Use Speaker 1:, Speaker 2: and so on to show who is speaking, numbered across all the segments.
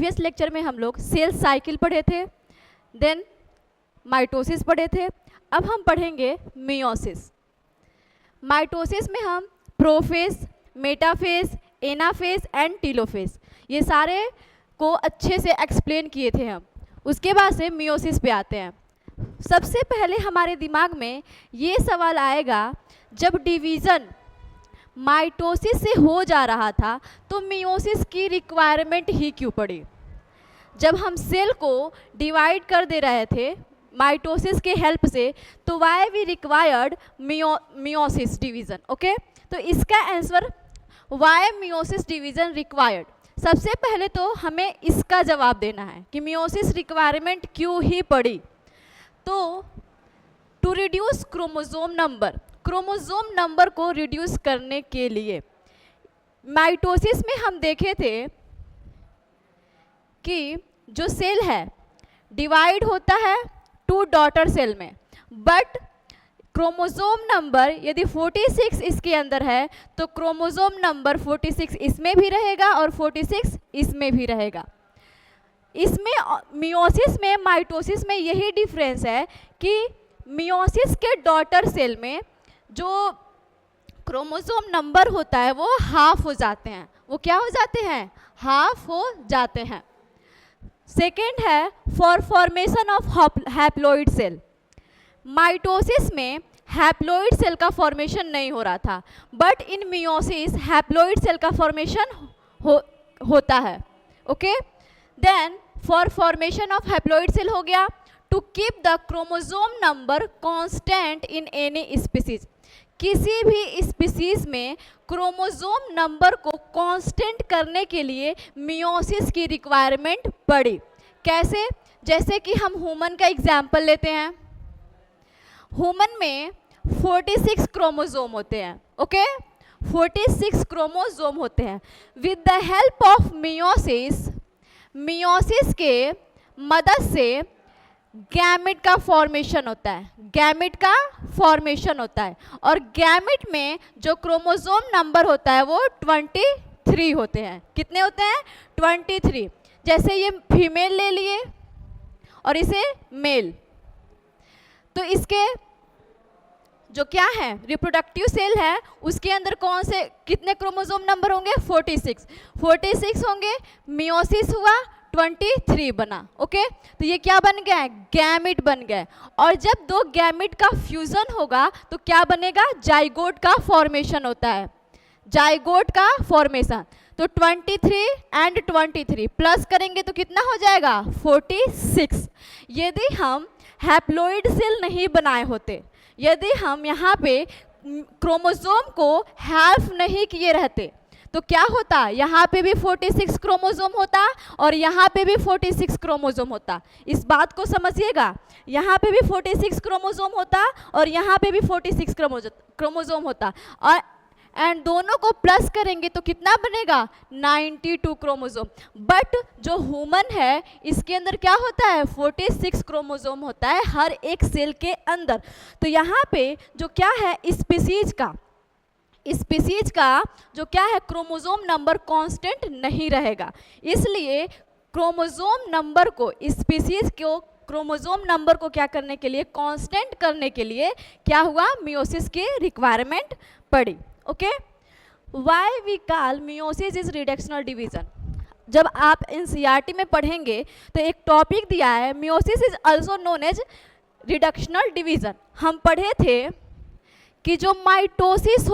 Speaker 1: Previous lecture में हम लोग सेल साइकिल पढ़े थे, देन माइटोसिस पढ़े थे। अब हम पढ़ेंगे मियोसिस। माइटोसिस में हम prophase, metaphase, anaphase and telophase ये सारे को अच्छे से एक्सप्लेन किए थे हम। उसके बाद से मियोसिस पे आते हैं। सबसे पहले हमारे दिमाग में ये सवाल आएगा, जब डिवीज़न माइटोसिस से हो जा रहा था तो मियोसिस की रिक्वायरमेंट ही क्यों पड़ी? जब हम सेल को डिवाइड कर दे रहे थे माइटोसिस के हेल्प से, तो why we required meiosis division. Okay, तो इसका answer why meiosis division required. सबसे पहले तो हमें इसका जवाब देना है कि मियोसिस रिक्वायरमेंट क्यों ही पड़ी। तो to reduce chromosome number, chromosome number को रिड्यूस करने के लिए माइटोसिस में हम देखे थे कि जो सेल है डिवाइड होता है टू डॉटर सेल में, बट क्रोमोसोम नंबर यदि 46 इसके अंदर है तो क्रोमोसोम नंबर 46 इसमें भी रहेगा और 46 इसमें भी रहेगा। इसमें मियोसिस में माइटोसिस में यही डिफरेंस है कि मियोसिस के डॉटर सेल में जो क्रोमोसोम नंबर होता है वो हाफ हो जाते हैं। वो क्या हो जाते हैं? हाफ हो जाते हैं। सेकेंड है for formation of haploid cell. Mitosis में हैप्लॉइड सेल का फॉर्मेशन नहीं हो रहा था, but in meiosis haploid cell का फॉर्मेशन होता है। Okay, then for formation of haploid cell हो गया to keep the chromosome number constant in any species. किसी भी स्पीसीज में क्रोमोसोम नंबर को कांस्टेंट करने के लिए मियोसिस की रिक्वायरमेंट पड़ी। कैसे? जैसे कि हम ह्यूमन का एग्जाम्पल लेते हैं। ह्यूमन में 46 क्रोमोसोम होते हैं। ओके, 46 क्रोमोसोम होते हैं। With the help of meiosis, meiosis के मदद से गैमेट का फॉर्मेशन होता है। गैमेट का फॉर्मेशन होता है और गैमेट में जो क्रोमोसोम नंबर होता है वो 23 होते हैं। कितने होते हैं? 23। जैसे ये फीमेल ले लिए और इसे मेल, तो इसके जो क्या है रिप्रोडक्टिव सेल है उसके अंदर कौन से कितने क्रोमोसोम नंबर होंगे? 46 होंगे। मियोसिस हुआ, 23 बना। ओके, तो ये क्या बन गया है? गैमेट बन गया। और जब दो गैमेट का फ्यूजन होगा तो क्या बनेगा? जाइगोट का फॉर्मेशन होता है। जाइगोट का फॉर्मेशन। तो 23 एंड 23 प्लस करेंगे तो कितना हो जाएगा? 46। यदि हम हैप्लॉइड सेल नहीं बनाए होते, यदि हम यहाँ पे क्रोमोसोम को हाफ नहीं किए रहते तो क्या होता? यहाँ पे भी 46 क्रोमोसोम होता और यहाँ पे भी 46 क्रोमोसोम होता। इस बात को समझिएगा, यहाँ पे भी 46 क्रोमोसोम होता और यहाँ पे भी 46 क्रोमोसोम होता, और एंड दोनों को प्लस करेंगे तो कितना बनेगा? 92 क्रोमोसोम। बट जो ह्यूमन है इसके अंदर क्या होता है? 46 क्रोमोसोम होता है हर एक सेल के अंदर। तो यहाँ पे जो क्या है स्पीसीज का जो क्या है क्रोमोसोम नंबर कांस्टेंट नहीं रहेगा। इसलिए क्रोमोसोम नंबर को स्पीसीज को क्रोमोसोम नंबर को क्या करने के लिए? कांस्टेंट करने के लिए क्या हुआ? मियोसिस की रिक्वायरमेंट पड़ी। Okay, why we call meiosis is reductional division. जब आप एनसीईआरटी में पढ़ेंगे तो एक टॉपिक दिया है meiosis is also known as reductional division. हम पढ़े थे कि जो माइटोसिस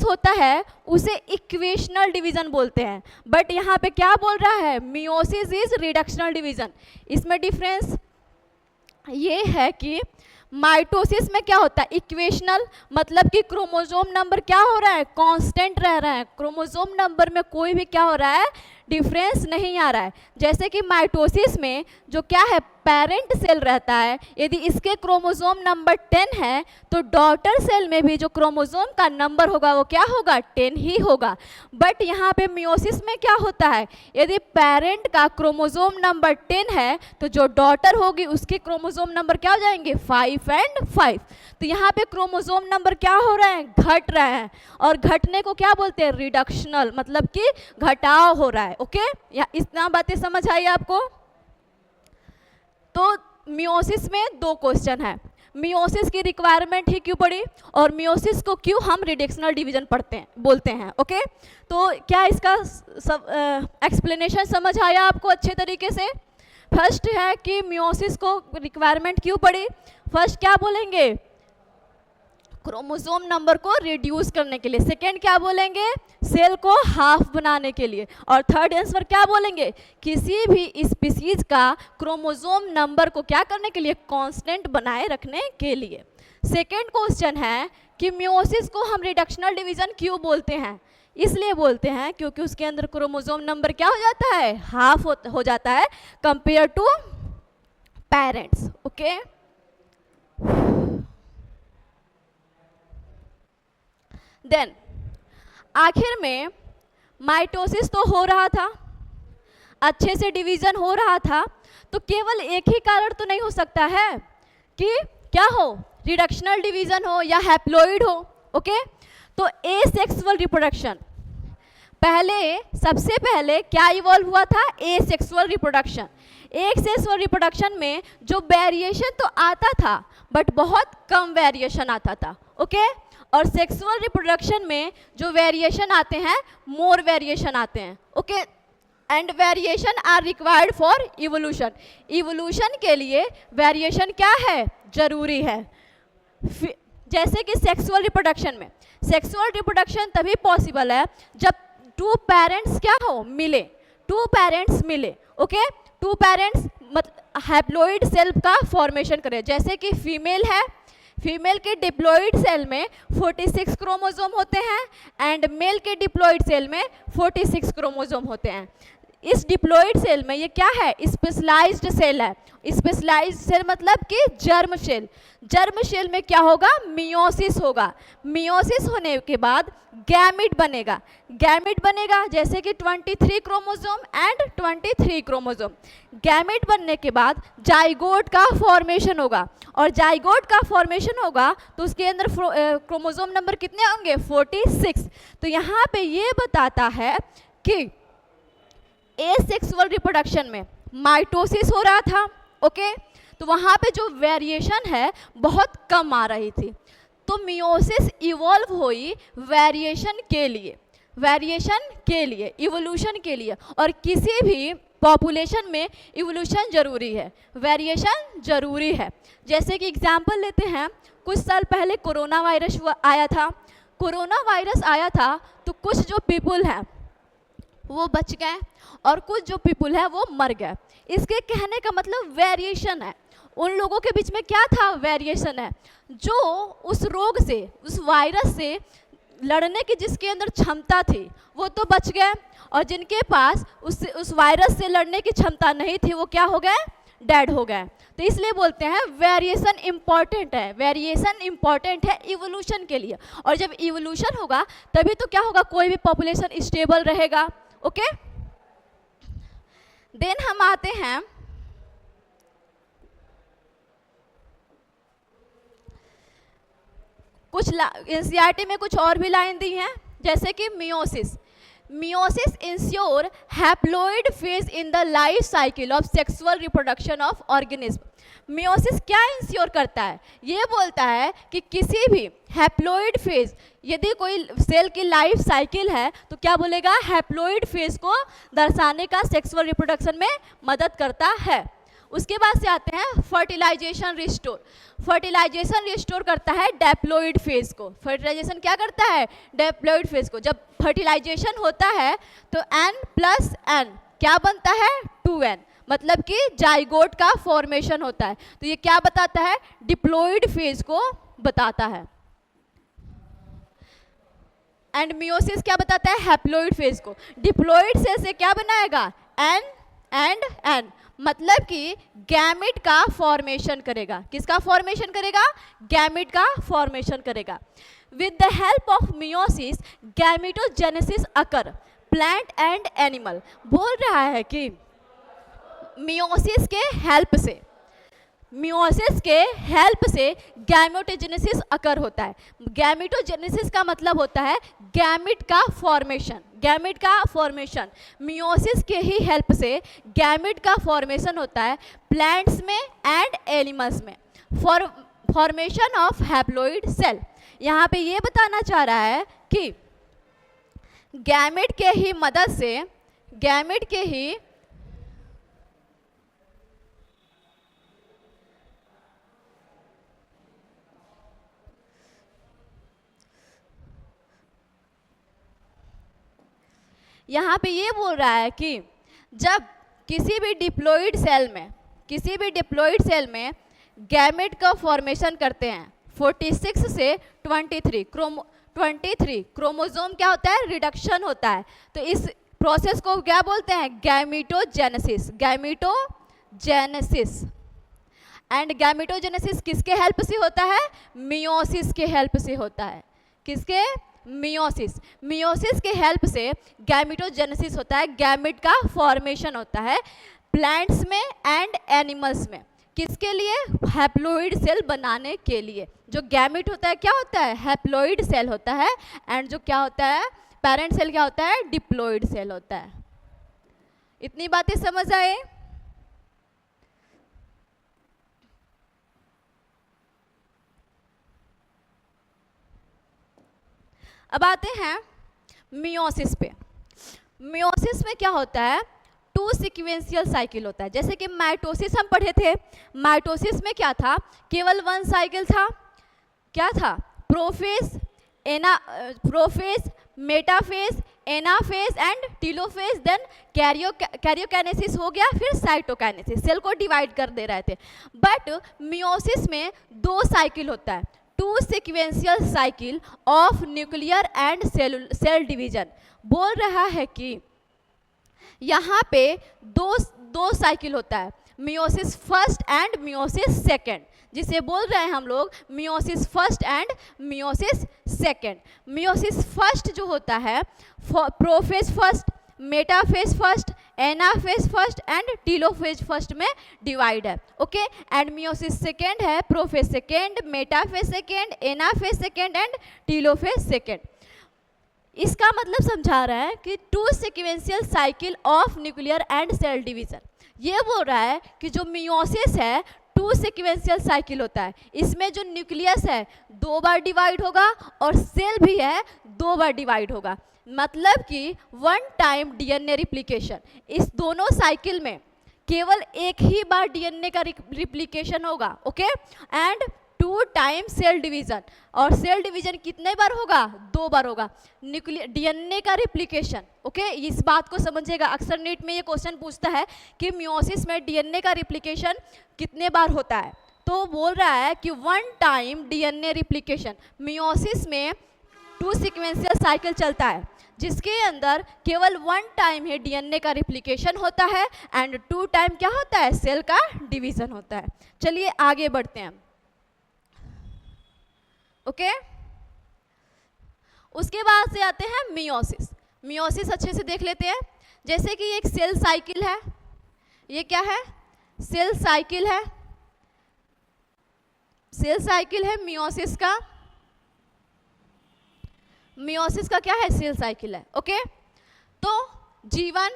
Speaker 1: होता है उसे इक्वेशनल डिवीजन बोलते हैं, बट यहाँ पे क्या बोल रहा है? Meiosis is reductional division. इसमें डिफरेंस ये है कि माइटोसिस में क्या होता है? इक्वेशनल, मतलब कि क्रोमोसोम नंबर क्या हो रहा है? कांस्टेंट रह रहा है। क्रोमोसोम नंबर में कोई भी क्या हो रहा है? डिफरेंस नहीं आ रहा है। जैसे कि माइटोसिस में जो क्या है, पेरेंट सेल रहता है, यदि इसके क्रोमोसोम नंबर 10 है तो डॉटर सेल में भी जो क्रोमोसोम का नंबर होगा वो क्या होगा, 10 ही होगा। बट यहाँ पे मियोसिस में क्या होता है, यदि पेरेंट का क्रोमोसोम नंबर 10 है तो जो डॉटर होगी उसके क्रोमोसोम नंबर क्या हो जाएंगे, 5 और 5। तो यहाँ पे क्रोमोसोम नंबर क्या हो रहे हैं, घट रहे हैं, और घटने को क्या बोलते हैं, रिडक्शनल, मतलब कि घटाव हो रहा है। ओके, या इतना बातें समझ आई आपको। तो मियोसिस में 2 क्वेश्चन है, मियोसिस की रिक्वायरमेंट ही क्यों पड़ी और मियोसिस को क्यों हम रिडक्शनल डिवीजन पढ़ते हैं बोलते हैं। ओके, तो क्या इसका सब एक्सप्लेनेशन समझ आया आपको अच्छे तरीके से। फर्स्ट है कि मियोसिस को रिक्वायरमेंट क्यों पड़ी, फर्स्ट क्या बोलेंगे, क्रोमोसोम नंबर को रिड्यूस करने के लिए, सेकेंड क्या बोलेंगे, सेल को हाफ बनाने के लिए, और थर्ड आंसर क्या बोलेंगे, किसी भी स्पीसीज का क्रोमोसोम नंबर को क्या करने के लिए, कांस्टेंट बनाए रखने के लिए। सेकेंड क्वेश्चन है कि मियोसिस को हम रिडक्शनल डिवीजन क्यों बोलते हैं, इसलिए बोलते हैं क्योंकि उसके अंदर क्रोमोसोम नंबर क्या हो जाता है, हाफ हो जाता है compare to parents. Okay, then आखिर में माइटोसिस तो हो रहा था, अच्छे से डिवीजन हो रहा था, तो केवल एक ही कारण तो नहीं हो सकता है कि क्या हो, रिडक्शनल डिवीजन हो या हैप्लॉइड हो। ओके, तो एसेक्सुअल रिप्रोडक्शन, पहले सबसे पहले क्या इवॉल्व हुआ था, एसेक्सुअल रिप्रोडक्शन। एसेक्सुअल रिप्रोडक्शन में जो वेरिएशन तो आता था बट बहुत कम वेरिएशन आता था। ओके, और सेक्सुअल रिप्रोडक्शन में जो वेरिएशन आते हैं, मोर वेरिएशन आते हैं। Okay, and variation are required for evolution, evolution के लिए वेरिएशन क्या है, जरूरी है। जैसे कि सेक्सुअल रिप्रोडक्शन में, सेक्सुअल रिप्रोडक्शन तभी पॉसिबल है जब 2 पेरेंट्स क्या हो, मिले, 2 पेरेंट्स मिले। ओके, 2 पेरेंट्स मतलब हैप्लॉइड सेल का फॉर्मेशन करे। जैसे कि फीमेल है, फीमेल के डिप्लॉइड सेल में 46 क्रोमोसोम होते हैं एंड मेल के डिप्लॉइड सेल में 46 क्रोमोसोम होते हैं। इस डिप्लॉइड सेल में ये क्या है, स्पेशलाइज्ड सेल है। स्पेशलाइज्ड सेल मतलब कि जर्म सेल, जर्म सेल में क्या होगा, मियोसिस होगा। मियोसिस होने के बाद गैमिट बनेगा, गैमिट बनेगा जैसे कि 23 क्रोमोसोम एंड 23 क्रोमोसोम। गैमिट बनने के बाद जाइगोट का फॉर्मेशन होगा, और जाइगोट का फॉर्मेशन होगा तो उसके अंदर क्रोमोसोम नंबर कितने होंगे, 46। तो यहाँ पे ये बताता है कि एसेक्सुअल रिप्रोडक्शन में माइटोसिस हो रहा था। ओके, तो वहाँ पे जो वेरिएशन है बहुत कम आ रही थी, तो मियोसिस इवॉल्व हुई वेरिएशन के लिए, वेरिएशन के लिए, इवोल्यूशन के लिए। और किसी भी पॉपुलेशन में इवोल्यूशन जरूरी है, वेरिएशन जरूरी है। जैसे कि एग्जाम्पल लेते हैं, कुछ साल पहले कोरोना वायरस आया था, कोरोना वायरस आया था तो कुछ जो पीपुल हैं वो बच गए और कुछ जो पीपुल है वो मर गए। इसके कहने का मतलब वेरिएशन है, उन लोगों के बीच में क्या था, वेरिएशन है। जो उस रोग से, उस वायरस से लड़ने की जिसके अंदर क्षमता थी वो तो बच गए, और जिनके पास उस वायरस से लड़ने की क्षमता नहीं थी वो क्या हो गए, डेड हो गए। तो इसलिए बोलते हैं वेरिएशन इंपॉर्टेंट है, वेरिएशन इंपॉर्टेंट है इवोल्यूशन के लिए। और जब इवोल्यूशन होगा तभी तो क्या होगा, कोई भी पॉपुलेशन स्टेबल रहेगा। ओके, देन हम आते हैं कुछ एनसीईआरटी में कुछ और भी लाइन दी हैं, जैसे कि meiosis, meiosis ensure haploid phase in the life cycle of sexual reproduction of organism. Meiosis क्या इंश्योर करता है, ये बोलता है कि किसी भी हैप्लॉइड फेज, यदि कोई सेल की लाइफ साइकिल है तो क्या बोलेगा, हैप्लॉइड फेज को दर्शाने का सेक्सुअल रिप्रोडक्शन में मदद करता है। उसके बाद से आते हैं फर्टिलाइजेशन रिस्टोर, फर्टिलाइजेशन रिस्टोर करता है डेप्लॉइड फेज को। फर्टिलाइजेशन क्या करता है, डेप्लॉइड फेज को। जब फर्टिलाइजेशन होता है तो N+N क्या बनता है, 2N, मतलब कि जाइगोट का फॉर्मेशन होता है। तो ये क्या बताता है, डिप्लॉइड फेज को बताता है। एंड मियोसिस क्या बताता है? हैप्लोइड फेज को। डिप्लॉइड सेल से क्या बनाएगा? एन एंड एन, मतलब कि गैमेट का फॉर्मेशन करेगा। किसका फॉर्मेशन करेगा? गैमेट का फॉर्मेशन करेगा। With the help of meiosis gametogenesis occur plant and animal. बोल रहा है कि मियोसिस के हेल्प से, मियोसिस के हेल्प से गैमेटोजेनेसिस अकर होता है। गैमेटोजेनेसिस का मतलब होता है गैमेट का फॉर्मेशन। गैमेट का फॉर्मेशन मियोसिस के ही हेल्प से गैमेट का फॉर्मेशन होता है प्लांट्स में एंड एनिमल्स में। फॉर्मेशन ऑफ हैप्लोइड सेल, यहाँ पे ये बताना चाह रहा है कि गैमेट के ही मदद से, गैमेट के ही यहाँ पे ये बोल रहा है कि जब किसी भी डिप्लॉइड सेल में, किसी भी डिप्लॉइड सेल में गैमेट का फॉर्मेशन करते हैं 46 से 23 क्रोमोसोम क्या होता है? रिडक्शन होता है। तो इस प्रोसेस को क्या बोलते हैं? गैमेटोजेनेसिस। गैमेटोजेनेसिस। एंड गैमेटोजेनेसिस किसके हेल्प से होता है? मियोसिस के हेल्प से होता है। किसके? मियोसिस। मियोसिस के हेल्प से गैमेटोजेनेसिस होता है, गैमेट का फॉर्मेशन होता है प्लांट्स में एंड एनिमल्स में। किसके लिए? हैप्लोइड सेल बनाने के लिए। जो गैमेट होता है क्या होता है? हैप्लोइड सेल होता है। एंड जो क्या होता है? पेरेंट सेल क्या होता है? डिप्लॉइड सेल होता है। इतनी बातें समझ आए? अब आते हैं मियोसिस पे। मियोसिस में क्या होता है? 2 सीक्वेंशियल साइकिल होता है। जैसे कि माइटोसिस हम पढ़े थे, माइटोसिस में क्या था? केवल 1 साइकिल था। क्या था? Prophase, metaphase, anaphase and telophase, then karyokinesis हो गया, फिर साइटोकाइनेसिस। सेल को डिवाइड कर दे रहे थे। बट मियोसिस में 2 साइकिल होता है, 2 sequential cycle of nuclear and cell division. बोल रहा है कि यहाँ पे दो साइकिल होता है, meiosis first and meiosis second, जिसे बोल रहे हैं हम लोग meiosis first and meiosis second. Meiosis first जो होता है prophase first, metaphase first, anaphase first and telophase first में डिवाइड है। ओके। एंड मियोसिस सेकेंड है prophase second, metaphase second, anaphase second and telophase second. इसका मतलब समझा रहा है कि 2 sequential cycle of nuclear and cell division. ये बोल रहा है कि जो मियोसिस है 2 सीक्वेंशियल साइकिल होता है। इसमें जो न्यूक्लियस है 2 बार डिवाइड होगा और सेल भी है 2 बार डिवाइड होगा। मतलब कि 1 टाइम डीएनए रिप्लिकेशन। इस दोनों साइकिल में केवल एक ही बार डीएनए का रिप्लिकेशन होगा। Okay. And 2 time cell division. और सेल डिवीजन कितने बार होगा? 2 बार होगा। न्यूक्लियर डीएनए का रिप्लिकेशन। ओके। इस बात को समझिएगा, अक्सर नीट में ये क्वेश्चन पूछता है कि मियोसिस में डीएनए का रिप्लिकेशन कितने बार होता है। तो बोल रहा है कि 1 टाइम डीएनए रिप्लिकेशन। मियोसिस में 2 सीक्वेंशियल साइकिल चलता है जिसके अंदर केवल 1 टाइम ही डीएनए का रिप्लिकेशन होता है एंड 2 टाइम क्या होता है? सेल का डिवीजन होता है। चलिए आगे बढ़ते हैं। ओके। उसके बाद से आते हैं मियोसिस। मियोसिस अच्छे से देख लेते हैं। जैसे कि एक सेल साइकिल है, ये क्या है? सेल साइकिल है। सेल साइकिल है मियोसिस का। मियोसिस का क्या है? सेल साइकिल है। ओके। तो G1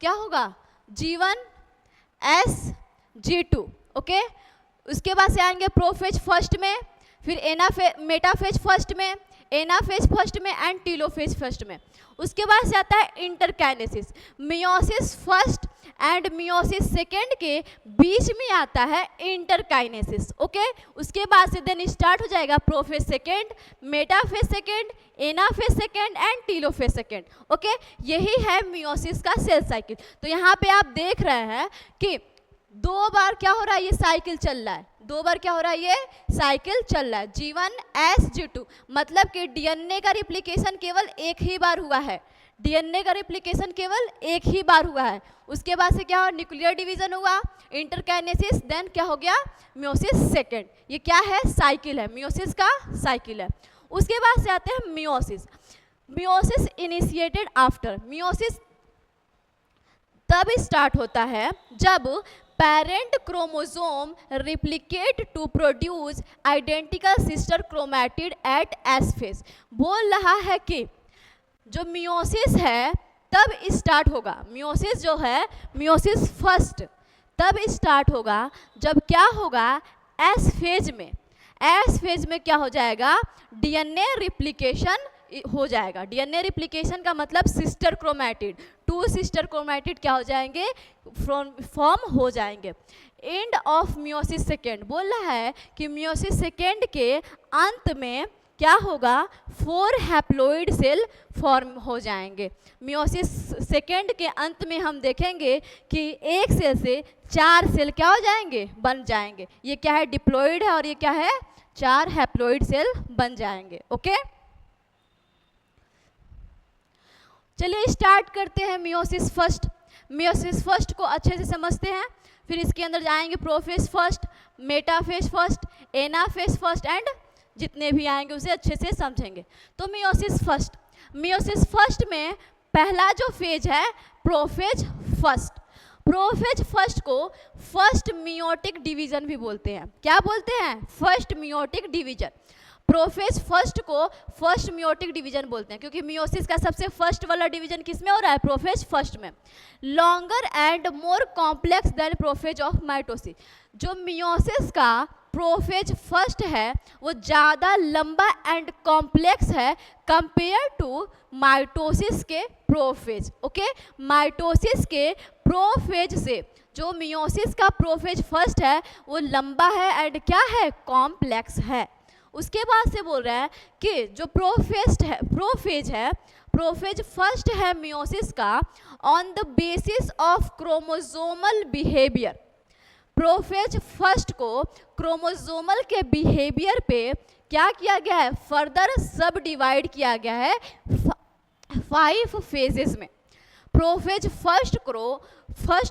Speaker 1: क्या होगा? G1 S G2। ओके। उसके बाद से आएंगे प्रोफेज फर्स्ट में, फिर मेटाफेज फर्स्ट में, एनाफेज फर्स्ट में एंड टीलोफेज फर्स्ट में। उसके बाद से आता है interkinesis. Meiosis first and meiosis second के बीच में आता है इंटरकाइनेसिस। ओके। उसके बाद से देन स्टार्ट हो जाएगा prophase second, metaphase second, anaphase second and telophase second. Okay. यही है मियोसिस का सेल साइकिल। तो यहाँ पे आप देख रहे हैं कि 2 बार क्या हो रहा है, ये साइकिल चल रहा है, 2 बार क्या हो रहा है, ये साइकिल चल रहा है, G1 S G2, मतलब कि डीएनए का रिप्लिकेशन केवल एक ही बार हुआ है, डीएनए का रिप्लिकेशन केवल एक ही बार हुआ है। उसके बाद से क्या हुआ, न्यूक्लियर डिवीजन हुआ, इंटरकाइनेसिस, देन क्या हो गया, मियोसिस सेकेंड। ये क्या है, साइकिल है, मियोसिस का साइकिल है। उसके बाद से आते हैं meiosis. Meiosis initiated after, meiosis तब स्टार्ट होता है जब parent chromosome replicate to produce identical sister chromatid at S phase. बोल रहा है कि जो मियोसिस है तब स्टार्ट होगा, मियोसिस जो है, मियोसिस फर्स्ट तब स्टार्ट होगा जब क्या होगा, एस फेज में, एस फेज में क्या हो जाएगा, डीएनए रिप्लिकेशन हो जाएगा। डीएनए रिप्लिकेशन का मतलब सिस्टर क्रोमैटिड, 2 सिस्टर क्रोमैटिड क्या हो जाएंगे, फॉर्म हो जाएंगे। एंड ऑफ मियोसिस सेकेंड, बोल रहा है कि मियोसिस सेकेंड के अंत में क्या होगा, 4 हैप्लॉइड सेल फॉर्म हो जाएंगे। मियोसिस सेकेंड के अंत में हम देखेंगे कि एक सेल से 4 सेल क्या हो जाएंगे, बन जाएंगे। ये क्या है, डिप्लॉइड है, और ये क्या है, 4 हैप्लॉइड सेल बन जाएंगे। ओके, चलिए स्टार्ट करते हैं मियोसिस फर्स्ट। मियोसिस फर्स्ट को अच्छे से समझते हैं, फिर इसके अंदर जाएंगे prophase first, metaphase first, anaphase first, and जितने भी आएंगे उसे अच्छे से समझेंगे। तो मियोसिस फर्स्ट, मियोसिस फर्स्ट में पहला जो फेज है, प्रोफेज फर्स्ट। प्रोफेज फर्स्ट को फर्स्ट मियोटिक डिवीजन भी बोलते हैं। क्या बोलते हैं, first meiotic division. Prophase first को फर्स्ट मियोटिक डिवीजन बोलते हैं, क्योंकि मियोसिस का सबसे फर्स्ट वाला डिवीजन किसमें हो रहा है, प्रोफेज फर्स्ट में। Longer and more complex than prophase of mitosis. जो मियोसिस का प्रोफेज फर्स्ट है वो ज़्यादा लंबा एंड कॉम्प्लेक्स है कंपेयर टू माइटोसिस के प्रोफेज। ओके, माइटोसिस के प्रोफेज से जो मियोसिस का प्रोफेज फर्स्ट है वो लंबा है एंड क्या है, कॉम्प्लेक्स है। उसके बाद से बोल रहा है कि जो प्रोफेज है, प्रोफेज फर्स्ट है मियोसिस का on the basis of chromosomal behaviour. Prophase first को क्रोमोसोमल के बिहेवियर पे क्या किया गया है, फर्दर सब डिवाइड किया गया है 5 फेजेस में। प्रोफेज फर्स्ट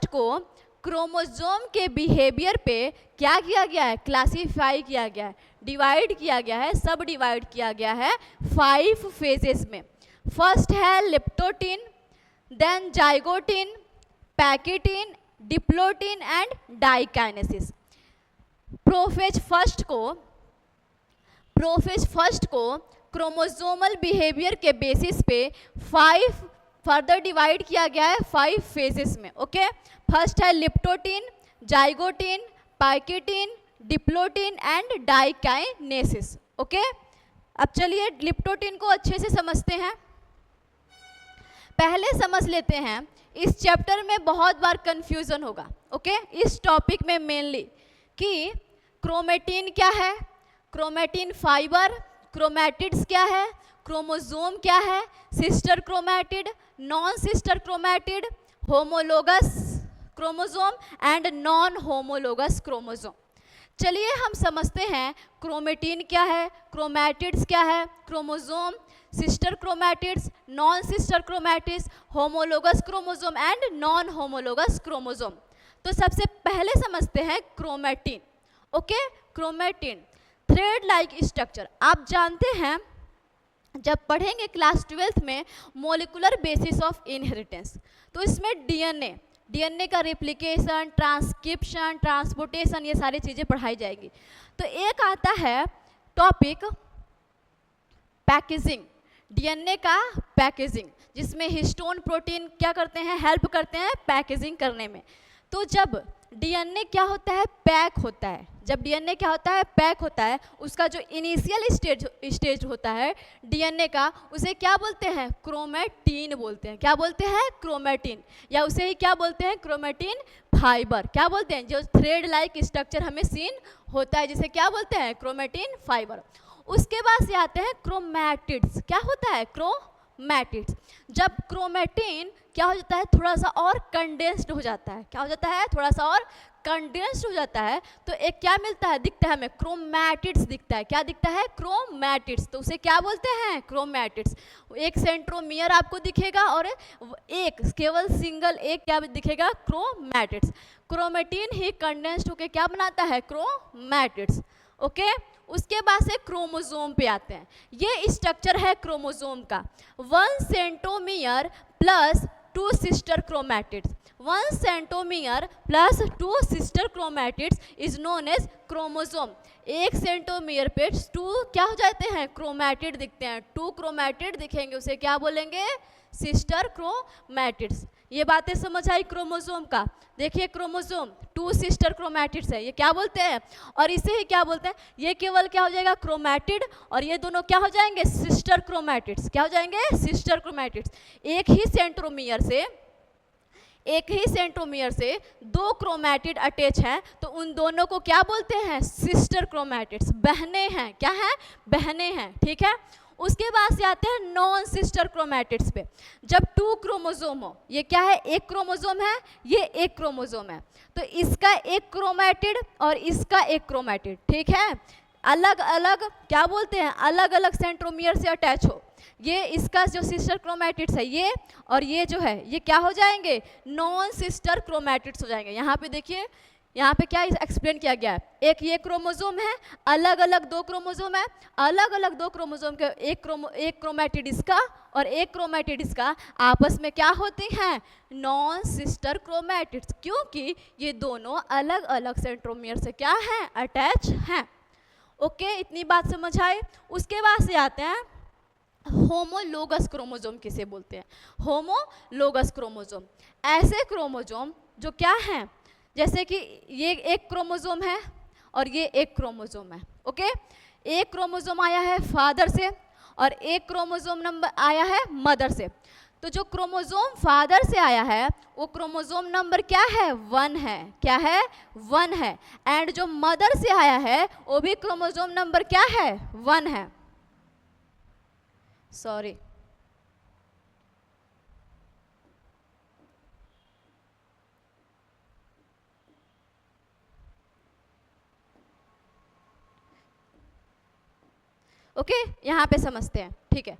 Speaker 1: को क्रोमोसोम के बिहेवियर पे क्या किया गया है, क्लासीफाई किया गया है, डिवाइड किया गया है, सब डिवाइड किया गया है 5 फेजेस में। फर्स्ट है leptotene, then zygotene, pachytene, diplotene and diakinesis. Prophase first को क्रोमोसोमल बिहेवियर के बेसिस पे 5 फर्दर डिवाइड किया गया है 5 फेजेस में। ओके, फर्स्ट है leptotene, zygotene, pachytene, diplotene and diakinesis. Okay, अब चलिए लिप्टोटिन को अच्छे से समझते हैं। पहले समझ लेते हैं, इस चैप्टर में बहुत बार कंफ्यूजन होगा। ओके, इस टॉपिक में मेनली कि क्रोमेटिन क्या है, क्रोमेटिन फाइबर, क्रोमैटिड्स क्या है, क्रोमोसोम क्या है, sister chromatid, non sister chromatid, homologous chromosome and non homologous chromosome. चलिए हम समझते हैं क्रोमेटिन क्या है, क्रोमैटिड्स क्या है, chromosome, sister chromatids, non sister chromatids, homologous chromosome and non homologous chromosome. तो सबसे पहले समझते हैं chromatin. Okay, chromatin thread like structure. आप जानते हैं जब पढ़ेंगे क्लास 12th में मोलिकुलर बेसिस ऑफ इनहेरिटेंस, तो इसमें डीएनए का रिप्लिकेशन, ट्रांसक्रिप्शन, ट्रांसपोर्टेशन, ये सारी चीज़ें पढ़ाई जाएगी। तो एक आता है टॉपिक पैकेजिंग, डीएनए का पैकेजिंग, जिसमें हिस्टोन प्रोटीन क्या करते हैं, हेल्प करते हैं पैकेजिंग करने में। तो जब डीएनए क्या होता है, पैक होता है, जब डीएनए क्या होता है, पैक होता है, उसका जो इनिशियल स्टेज होता है डीएनए का, उसे क्या बोलते हैं, क्रोमेटिन बोलते हैं। क्या बोलते हैं, क्रोमेटिन, या उसे ही क्या बोलते हैं, क्रोमेटिन फाइबर। क्या बोलते हैं, जो थ्रेड लाइक स्ट्रक्चर हमें सीन होता है जिसे क्या बोलते हैं, क्रोमेटिन फाइबर। उसके बाद से आते हैं क्रोमैटिड्स। क्या होता है, क्रोमैटिड्स। जब क्रोमेटिन क्या हो जाता है, थोड़ा सा और कंडेंस्ड हो जाता है, क्या हो जाता है, थोड़ा सा और कंडेंस्ड हो जाता है, तो एक क्या मिलता है, दिखता है हमें क्रोमैटिड्स दिखता है। क्या दिखता है, क्रोमैटिड्स। तो उसे क्या बोलते हैं, क्रोमैटिड्स। एक सेंट्रोमियर आपको दिखेगा और एक केवल सिंगल एक क्या दिखेगा, क्रोमैटिड्स। क्रोमेटिन ही कंडेंस्ड होकर क्या बनाता है, क्रोमैटिड्स। ओके, उसके बाद से क्रोमोसोम पे आते हैं। ये स्ट्रक्चर है क्रोमोसोम का, 1 centromere plus 2 sister chromatids. 1 centromere plus 2 sister chromatids is known as chromosome. एक सेंट्रोमियर पे 2 क्या हो जाते हैं, क्रोमैटिड दिखते हैं। 2 क्रोमैटिड दिखेंगे उसे क्या बोलेंगे, सिस्टर क्रोमैटिड्स। ये बातें समझ आई क्रोमोसोम का। देखिए क्रोमोसोम 2 सिस्टर क्रोमैटिड्स है, ये क्या बोलते हैं, और इसे ही क्या बोलते हैं, ये केवल क्या हो जाएगा, क्रोमैटिड, और ये दोनों क्या हो जाएंगे, सिस्टर क्रोमैटिड्स। क्या हो जाएंगे, सिस्टर क्रोमैटिड्स। एक ही सेंट्रोमियर से 2 क्रोमैटिड अटैच हैं, तो उन दोनों को क्या बोलते हैं, सिस्टर क्रोमैटिड्स, बहनें हैं। क्या है, बहनें हैं, ठीक है। उसके बाद से आते हैं नॉन सिस्टर क्रोमैटिड्स पे। जब 2 क्रोमोसोम हो, ये क्या है, एक क्रोमोसोम है, ये एक क्रोमोसोम है, तो इसका एक क्रोमैटिड और इसका एक क्रोमैटिड, ठीक है, अलग अलग क्या बोलते हैं, अलग अलग सेंट्रोमियर से अटैच हो, ये इसका जो सिस्टर क्रोमैटिड्स है ये, और ये जो है ये क्या हो जाएंगे, नॉन सिस्टर क्रोमैटिड्स हो जाएंगे। यहाँ पे देखिए, यहाँ पे क्या एक्सप्लेन किया गया है, एक ये क्रोमोसोम है, अलग अलग 2 क्रोमोसोम है, अलग अलग 2 क्रोमोसोम के एक क्रोमैटिड इसका और एक क्रोमैटिड इसका आपस में क्या होते हैं, नॉन सिस्टर क्रोमैटिड्स, क्योंकि ये दोनों अलग अलग सेंट्रोमियर से क्या हैं, अटैच हैं। ओके, इतनी बात समझ आए। उसके बाद से आते हैं होमोलोगस क्रोमोसोम किसे बोलते हैं, होमोलोगस क्रोमोसोम। ऐसे क्रोमोसोम जो क्या हैं, जैसे कि ये एक क्रोमोसोम है और ये एक क्रोमोसोम है। ओके, एक क्रोमोसोम आया है फादर से और एक क्रोमोसोम नंबर आया है मदर से। तो जो क्रोमोसोम फादर से आया है वो क्रोमोसोम नंबर क्या है, 1 है। क्या है, 1 है। एंड जो मदर से आया है वो भी क्रोमोसोम नंबर क्या है, 1 है। सॉरी, ओके, यहाँ पे समझते हैं, ठीक है।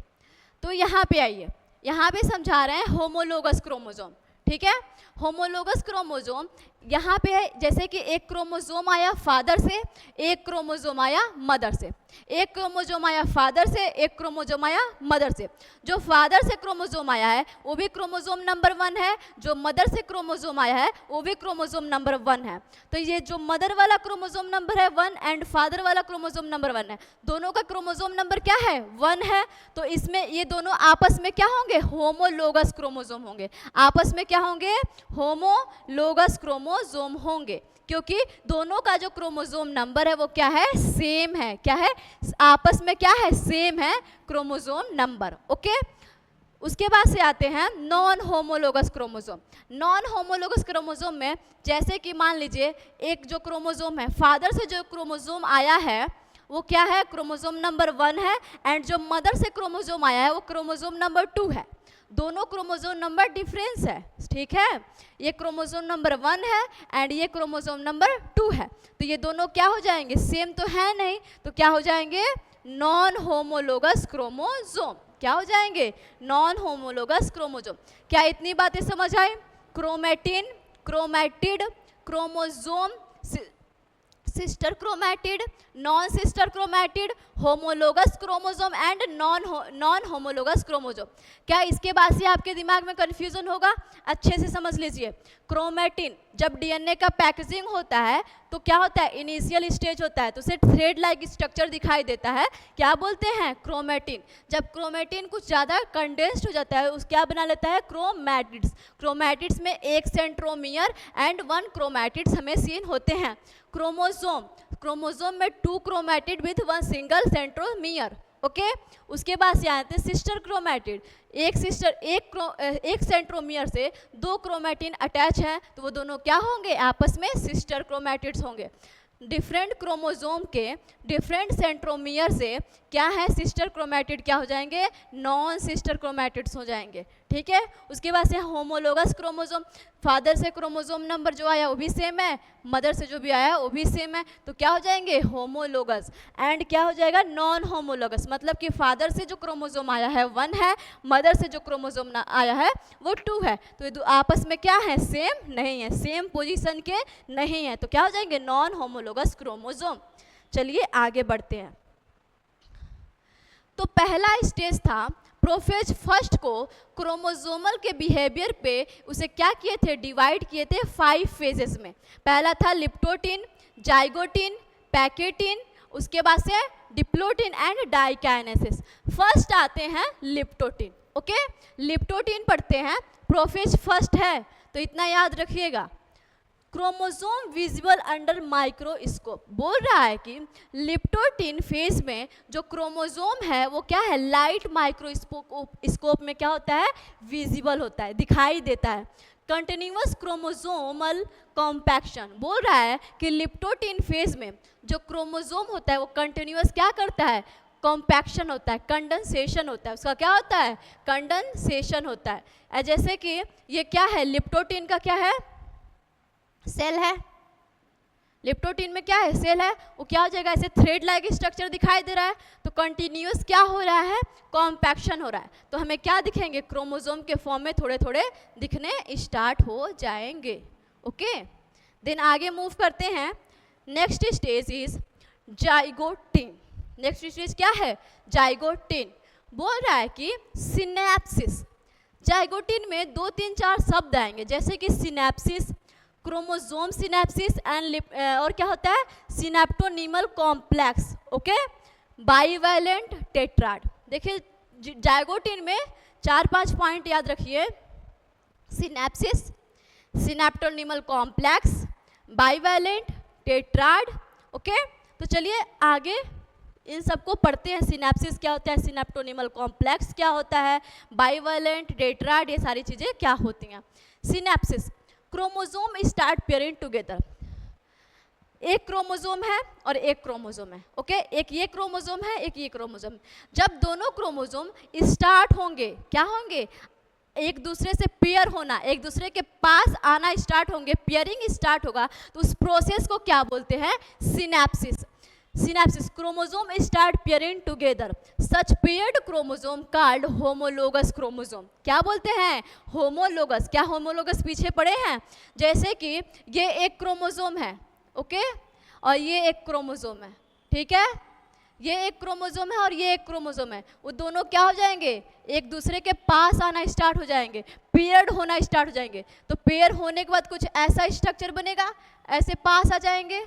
Speaker 1: तो यहाँ पे आइए, यहाँ पे समझा रहे हैं होमोलोगस क्रोमोसोम, ठीक है। होमोलोगस क्रोमोसोम यहाँ पे है, जैसे कि एक क्रोमोसोम आया फादर से, एक क्रोमोसोम आया मदर से, एक क्रोमोसोम आया फादर से, एक क्रोमोसोम आया मदर से। जो फादर से क्रोमोसोम आया है वो भी क्रोमोसोम नंबर 1 है, जो मदर से क्रोमोसोम आया है वो भी क्रोमोसोम नंबर 1 है। तो ये जो मदर वाला क्रोमोसोम नंबर है 1 एंड फादर वाला क्रोमोसोम नंबर 1 है, दोनों का क्रोमोसोम नंबर क्या है, 1 है। तो इसमें ये दोनों आपस में क्या होंगे, होमोलोगस क्रोमोसोम होंगे, आपस में क्या होंगे, होमोलोगस क्रोमोसोम होंगे, क्योंकि दोनों का जो क्रोमोसोम नंबर है वो क्या है, सेम है। क्या है, आपस में क्या है, सेम है क्रोमोसोम नंबर। ओके, उसके बाद से आते हैं non homologous chromosome. Non homologous chromosome में जैसे कि मान लीजिए एक जो क्रोमोसोम है, फादर से जो क्रोमोसोम आया है वो क्या है, क्रोमोसोम नंबर 1 है, एंड जो मदर से क्रोमोसोम आया है वो क्रोमोसोम नंबर 2 है। दोनों क्रोमोसोम नंबर डिफरेंस है, ठीक है। ये क्रोमोसोम नंबर 1 है एंड ये क्रोमोसोम नंबर 2 है, तो ये दोनों क्या हो जाएंगे, सेम तो है नहीं, तो क्या हो जाएंगे, नॉन होमोलोगस क्रोमोसोम। क्या हो जाएंगे, नॉन होमोलोगस क्रोमोसोम। क्या इतनी बातें समझ आए, chromatin, chromatid, chromosome, sister chromatid, non sister chromatid, homologous chromosome and non homologous chromosome. क्या इसके बाद से आपके दिमाग में कंफ्यूजन होगा, अच्छे से समझ लीजिए। क्रोमेटिन जब डीएनए का पैकेजिंग होता है तो क्या होता है, इनिशियल स्टेज होता है, तो उसे थ्रेड लाइक स्ट्रक्चर दिखाई देता है, क्या बोलते हैं, क्रोमेटिन। जब क्रोमेटिन कुछ ज़्यादा कंडेंस्ड हो जाता है उस क्या बना लेता है, क्रोमैटिड्स। क्रोमैटिड्स में एक सेंट्रोमियर एंड 1 क्रोमैटिड्स हमें सीन होते हैं। क्रोमोसोम, क्रोमोसोम में 2 chromatid with 1 single centromere. Okay, उसके बाद से आते हैं सिस्टर क्रोमैटिड। एक सेंट्रोमियर से 2 क्रोमैटिन अटैच हैं, तो वो दोनों क्या होंगे, आपस में सिस्टर क्रोमैटिड्स होंगे। डिफरेंट क्रोमोसोम के डिफरेंट सेंट्रोमियर से क्या है, सिस्टर क्रोमैटिड क्या हो जाएंगे, नॉन सिस्टर क्रोमैटिड्स हो जाएंगे, ठीक है। उसके बाद से होमोलोगस क्रोमोसोम, फादर से क्रोमोसोम नंबर जो आया वो भी सेम है, मदर से जो भी आया वो भी सेम है, तो क्या हो जाएंगे होमोलोगस। एंड क्या हो जाएगा नॉन होमोलोगस, मतलब कि फादर से जो क्रोमोसोम आया है 1 है, मदर से जो क्रोमोसोम आया है वो 2 है, तो ये आपस में क्या है, सेम नहीं है, सेम पोजीशन के नहीं है, तो क्या हो जाएंगे नॉन होमोलोगस क्रोमोसोम। चलिए आगे बढ़ते हैं। तो पहला स्टेज था, प्रोफेज फर्स्ट को क्रोमोसोमल के बिहेवियर पे उसे क्या किए थे, डिवाइड किए थे 5 फेजेस में। पहला था लिप्टोटिन, जाइगोटिन, पैकेटिन, उसके बाद से डिप्लोटिन एंड डाइकाइनेसिस। फर्स्ट आते हैं लिप्टोटिन, ओके। लिप्टोटिन पढ़ते हैं, प्रोफेज फर्स्ट है तो इतना याद रखिएगा। क्रोमोसोम विजिबल अंडर माइक्रोस्कोप, बोल रहा है कि लिप्टोटिन फेज में जो क्रोमोसोम है वो क्या है, लाइट माइक्रोस्कोप में क्या होता है, विजिबल होता है, दिखाई देता है। कंटिन्यूअस क्रोमोसोमल कॉम्पैक्शन, बोल रहा है कि लिप्टोटिन फेज में जो क्रोमोसोम होता है वो कंटिन्यूअस क्या करता है, कॉम्पैक्शन होता है, कंडेंसेशन होता है, उसका क्या होता है, कंडेंसेशन होता है। जैसे कि ये क्या है, लिप्टोटिन का क्या है, सेल है, लिप्टोटिन में क्या है, सेल है, वो क्या हो जाएगा, ऐसे थ्रेड लाइक स्ट्रक्चर दिखाई दे रहा है, तो कंटिन्यूअस क्या हो रहा है, कॉम्पैक्शन हो रहा है, तो हमें क्या दिखेंगे, क्रोमोसोम के फॉर्म में थोड़े थोड़े दिखने स्टार्ट हो जाएंगे, ओके। देन आगे मूव करते हैं। Next stage is zygotene. Next stage क्या है, जाइगोटिन। बोल रहा है कि सिनेप्सिस, जाइगोटिन में 2 3 4 शब्द आएंगे, जैसे कि सिनेप्सिस, क्रोमोसोम सिनेप्सिस एंड और क्या होता है, synaptonemal complex, okay, bivalent tetrad. देखिए जाइगोटिन में 4-5 पॉइंट याद रखिए, synapsis, synaptonemal complex, bivalent tetrad, okay. तो चलिए आगे इन सबको पढ़ते हैं, सिनेप्सिस क्या होता है, सिनेप्टोनीमल कॉम्प्लेक्स क्या होता है, बाइवैलेंट टेट्राड, ये सारी चीज़ें क्या होती हैं। Synapses, chromosome start pairing together, एक क्रोमोसोम है और एक क्रोमोसोम है, ओके, एक ये क्रोमोसोम है, एक ये क्रोमोसोम। जब दोनों क्रोमोसोम स्टार्ट होंगे, क्या होंगे, एक दूसरे से पेयर होना, एक दूसरे के पास आना स्टार्ट होंगे, पेयरिंग स्टार्ट होगा, तो उस प्रोसेस को क्या बोलते हैं, synapsis. Synapsis, chromosome start pairing together, such paired chromosome called homologous chromosome, क्या बोलते हैं, होमोलोगस। क्या होमोलोगस पीछे पड़े हैं, जैसे कि ये एक क्रोमोसोम है, ओके, और ये एक क्रोमोसोम है, ठीक है, ये एक क्रोमोसोम है और ये एक क्रोमोसोम है, वो दोनों क्या हो जाएंगे, एक दूसरे के पास आना स्टार्ट हो जाएंगे, पेयर्ड होना स्टार्ट हो जाएंगे। तो पेयर होने के बाद कुछ ऐसा स्ट्रक्चर बनेगा, ऐसे पास आ जाएंगे,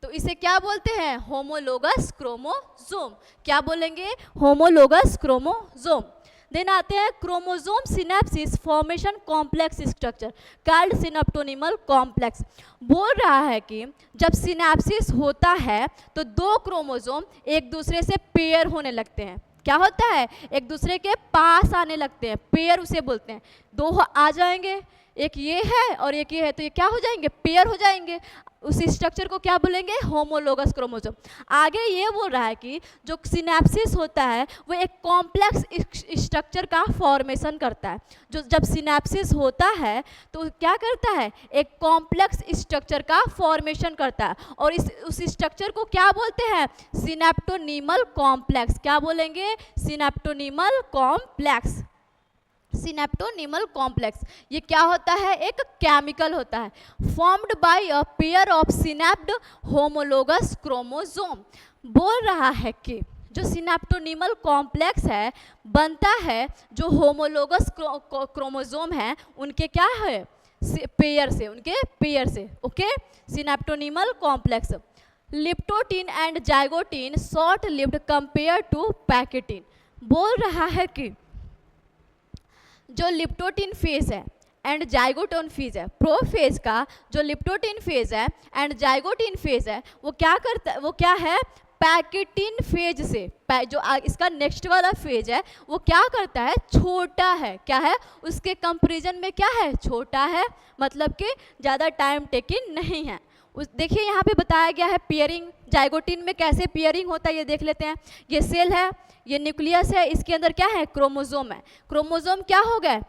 Speaker 1: तो इसे क्या बोलते हैं, होमोलोगस क्रोमोसोम। क्या बोलेंगे, होमोलोगस क्रोमोसोम। देन आते हैं chromosome synapsis formation complex structure called synaptonemal complex. बोल रहा है कि जब सिनेप्सिस होता है तो 2 क्रोमोसोम एक दूसरे से पेयर होने लगते हैं, क्या होता है, एक दूसरे के पास आने लगते हैं, पेयर उसे बोलते हैं। 2 आ जाएंगे, एक ये है और एक ये है, तो ये क्या हो जाएंगे, पेयर हो जाएंगे, उस स्ट्रक्चर को क्या बोलेंगे, होमोलोगस क्रोमोसोम। आगे ये बोल रहा है कि जो सिनेप्सिस होता है वो एक कॉम्प्लेक्स स्ट्रक्चर का फॉर्मेशन करता है। जो जब सिनेप्सिस होता है तो क्या करता है, एक कॉम्प्लेक्स स्ट्रक्चर का फॉर्मेशन करता है, और उस स्ट्रक्चर को क्या बोलते हैं, सिनेप्टोनीमल कॉम्प्लेक्स। क्या बोलेंगे, सिनेप्टोनीमल कॉम्प्लेक्स। सिनेप्टोनीमल कॉम्प्लेक्स ये क्या होता है, एक केमिकल होता है, formed by a pair of synapsed homologous chromosome. बोल रहा है कि जो सिनेप्टोनीमल कॉम्प्लेक्स है बनता है जो होमोलोगस क्रोमोसोम है उनके क्या है, पेयर से, उनके पेयर से, okay. Synaptonemal complex, leptotene and zygotene short lived compare to pachytene. बोल रहा है कि जो लिप्टोटिन फेज है एंड जाइगोटिन फेज है, प्रोफेज का जो लिप्टोटिन फेज है एंड जाइगोटिन फेज है वो क्या करता है, वो क्या है, पैकेटिन फेज से जो इसका नेक्स्ट वाला फेज है वो क्या करता है, छोटा है, क्या है, उसके कंपैरिजन में क्या है, छोटा है, मतलब कि ज़्यादा टाइम टेकिंग नहीं है। देखिए यहाँ पे बताया गया है पेयरिंग, जाइगोटिन में कैसे पेयरिंग होता है ये देख लेते हैं। ये सेल है, ये न्यूक्लियस है, इसके अंदर क्या है, क्रोमोसोम है। क्रोमोसोम क्या हो गया,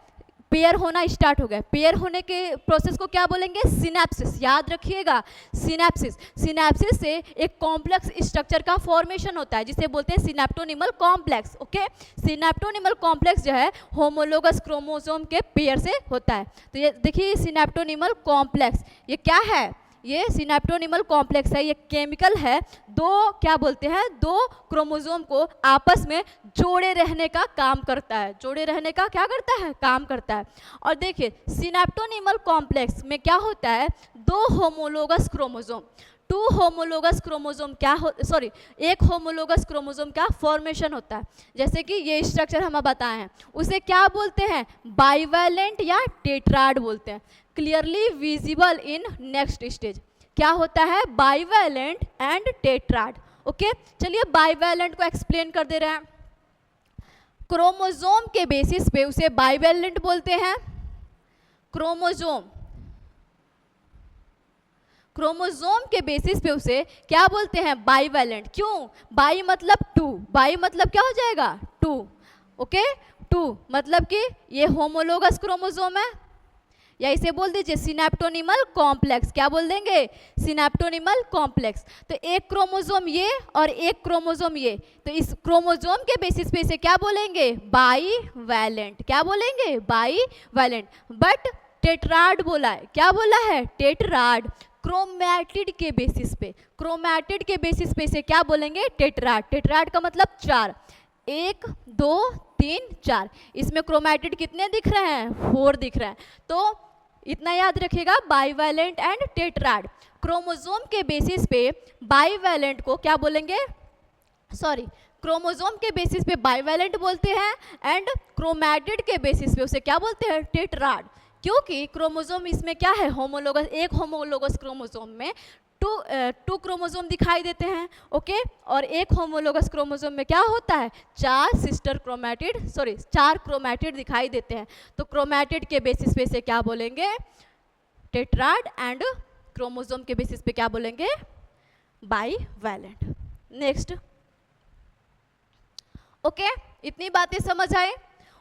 Speaker 1: पेयर होना स्टार्ट हो गया। पेयर होने के प्रोसेस को क्या बोलेंगे, सिनेप्सिस, याद रखिएगा सिनेप्सिस। सिनेप्सिस से एक कॉम्प्लेक्स स्ट्रक्चर का फॉर्मेशन होता है जिसे बोलते हैं synaptonemal complex. Okay, synaptonemal complex जो है होमोलोगस क्रोमोसोम के पेयर से होता है। तो ये देखिए सिनेप्टोनिमल कॉम्प्लेक्स ये क्या है, ये सिनेप्टोनिमल कॉम्प्लेक्स है, ये केमिकल है, दो क्या बोलते हैं, दो क्रोमोसोम को आपस में जोड़े रहने का काम करता है, जोड़े रहने का क्या करता है, काम करता है। और देखिए सिनेप्टोनिमल कॉम्प्लेक्स में क्या होता है, दो homologous chromosome, two homologous chromosome क्या हो, सॉरी एक होमोलोगस क्रोमोसोम का फॉर्मेशन होता है। जैसे कि ये स्ट्रक्चर हम बताए हैं उसे क्या बोलते हैं, बाइवैलेंट या टेट्राड बोलते हैं। Clearly visible in next stage क्या होता है, बाइवैलेंट एंड टेट्राड। ओके, चलिए बाइवैलेंट को एक्सप्लेन कर दे रहे हैं। क्रोमोसोम के बेसिस पे उसे बाइवैलेंट बोलते हैं। क्रोमोसोम के बेसिस पे उसे क्या बोलते हैं, बाइवैलेंट। क्यों, बाई मतलब टू, बाई मतलब क्या हो जाएगा, टू। ओके, टू मतलब कि ये होमोलोगस क्रोमोसोम है, या इसे बोल दीजिए सिनेप्टोनिमल कॉम्प्लेक्स। क्या बोल देंगे, सिनेप्टोनिमल कॉम्प्लेक्स। तो एक क्रोमोसोम ये और एक क्रोमोसोम ये, तो इस क्रोमोसोम के बेसिस पे इसे क्या बोलेंगे, बाईवैलेंट। क्या बोलेंगे, बाईवैलेंट। बट टेट्राड बोला है, क्या बोला है, टेट्राड। क्रोमैटिड के बेसिस पे, क्रोमैटिड के बेसिस पे इसे क्या बोलेंगे, टेट्राड। टेट्राड का मतलब चार, 1 2 3 4। इसमें क्रोमैटिड कितने दिख रहे हैं, 4 दिख रहे हैं। तो इतना याद रखिएगा, बाइवैलेंट एंड टेट्राड। क्रोमोसोम के बेसिस पे बाइवैलेंट को क्या बोलेंगे, सॉरी क्रोमोसोम के बेसिस पे बाइवैलेंट बोलते हैं एंड क्रोमैटिड के बेसिस पे उसे क्या बोलते हैं, टेट्राड। क्योंकि क्रोमोसोम इसमें क्या है, होमोलोगस, एक होमोलोगस क्रोमोसोम में टू क्रोमोसोम दिखाई देते हैं। ओके, और एक होमोलोगस क्रोमोसोम में क्या होता है, चार क्रोमैटिड दिखाई देते हैं। तो क्रोमैटिड के बेसिस पे से क्या बोलेंगे, टेट्राड, एंड क्रोमोसोम के बेसिस पे क्या बोलेंगे, बाईवैलेंट। नेक्स्ट, ओके, इतनी बातें समझ आए।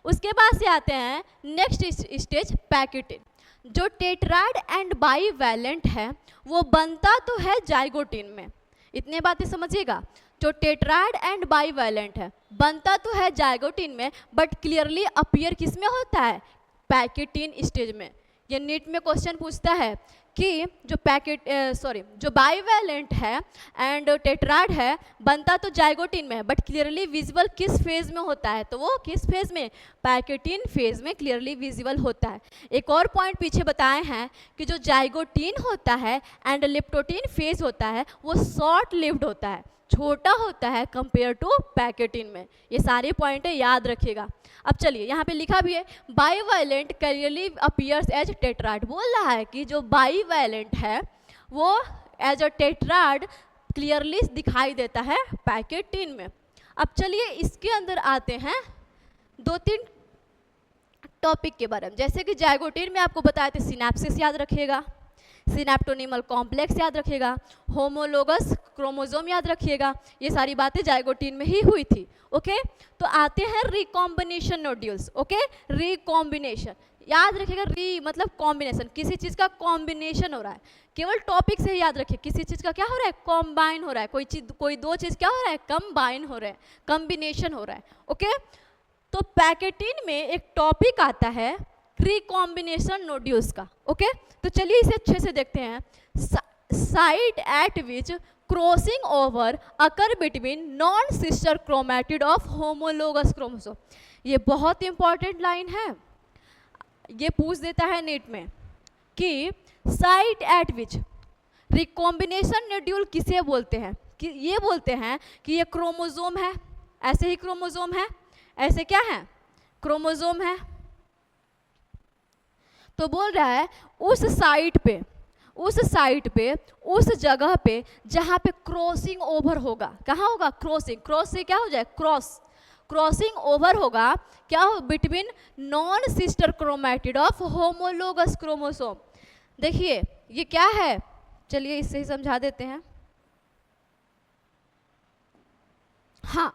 Speaker 1: उसके बाद से आते हैं नेक्स्ट स्टेज, पैकेटिन। जो टेट्राड एंड बाईवैलेंट है वो बनता तो है जाइगोटिन में, इतने बातें समझिएगा। जो टेट्राड एंड बाईवैलेंट है बनता तो है जाइगोटिन में, बट क्लियरली अपीयर किस में होता है, पैकेटिन स्टेज में। ये नीट में क्वेश्चन पूछता है कि जो बाईवैलेंट है एंड टेट्राड है बनता तो जाइगोटिन में है, बट क्लियरली विजिबल किस फेज में होता है, तो वो किस फेज में, पैकेटिन फेज में क्लियरली विजिबल होता है। एक और पॉइंट पीछे बताए हैं कि जो जाइगोटिन होता है एंड लिप्टोटिन फेज होता है वो शॉर्ट लिव्ड होता है, छोटा होता है कंपेयर टू पैकेटिन में। ये सारे पॉइंट याद रखिएगा। अब चलिए यहाँ पे लिखा भी है, bivalent clearly appears as tetrad. बोल रहा है कि जो बाईवैलेंट है वो एज अ टेट्राड क्लियरली दिखाई देता है पैकेटिन में। अब चलिए इसके अंदर आते हैं 2-3 टॉपिक के बारे में। जैसे कि जाइगोटिन में आपको बताए थे सिनेप्सिस याद रखिएगा, सिनेप्टोनिमल कॉम्प्लेक्स याद रखिएगा, होमोलोगस क्रोमोसोम याद रखिएगा, ये सारी बातें जाइगोटिन में ही हुई थी। ओके, तो आते हैं रिकॉम्बिनेशन नोड्यूल्स। ओके, रिकॉम्बिनेशन याद रखिएगा, री मतलब कॉम्बिनेशन, किसी चीज़ का कॉम्बिनेशन हो रहा है। केवल टॉपिक से ही याद रखिए, किसी चीज़ का क्या हो रहा है, कॉम्बाइन हो रहा है, कोई दो चीज़ क्या हो रहा है, कंबाइन हो रहा है, कॉम्बिनेशन हो रहा है। ओके, तो पैकेटिन में एक टॉपिक आता है रिकॉम्बिनेशन नोड्यूल्स का। ओके, तो चलिए इसे अच्छे से देखते हैं। Site eight which crossing over occur between non sister chromatid of homologous chromosome. ये बहुत इंपॉर्टेंट लाइन है, ये पूछ देता है नीट में कि साइट एट विच, रिकॉम्बिनेशन नोड्यूल किसे बोलते हैं, कि ये बोलते हैं कि ये क्रोमोसोम है, ऐसे ही क्रोमोसोम है, ऐसे क्या है, क्रोमोसोम है। तो बोल रहा है उस साइट पे, उस साइट पे, उस जगह पे जहाँ पे क्रॉसिंग ओवर होगा, कहाँ होगा क्रॉसिंग, क्रॉस से क्या हो जाए क्रॉस, क्रॉसिंग ओवर होगा क्या हो between non sister chromatid of homologous chromosome. देखिए ये क्या है, चलिए इससे ही समझा देते हैं। हाँ,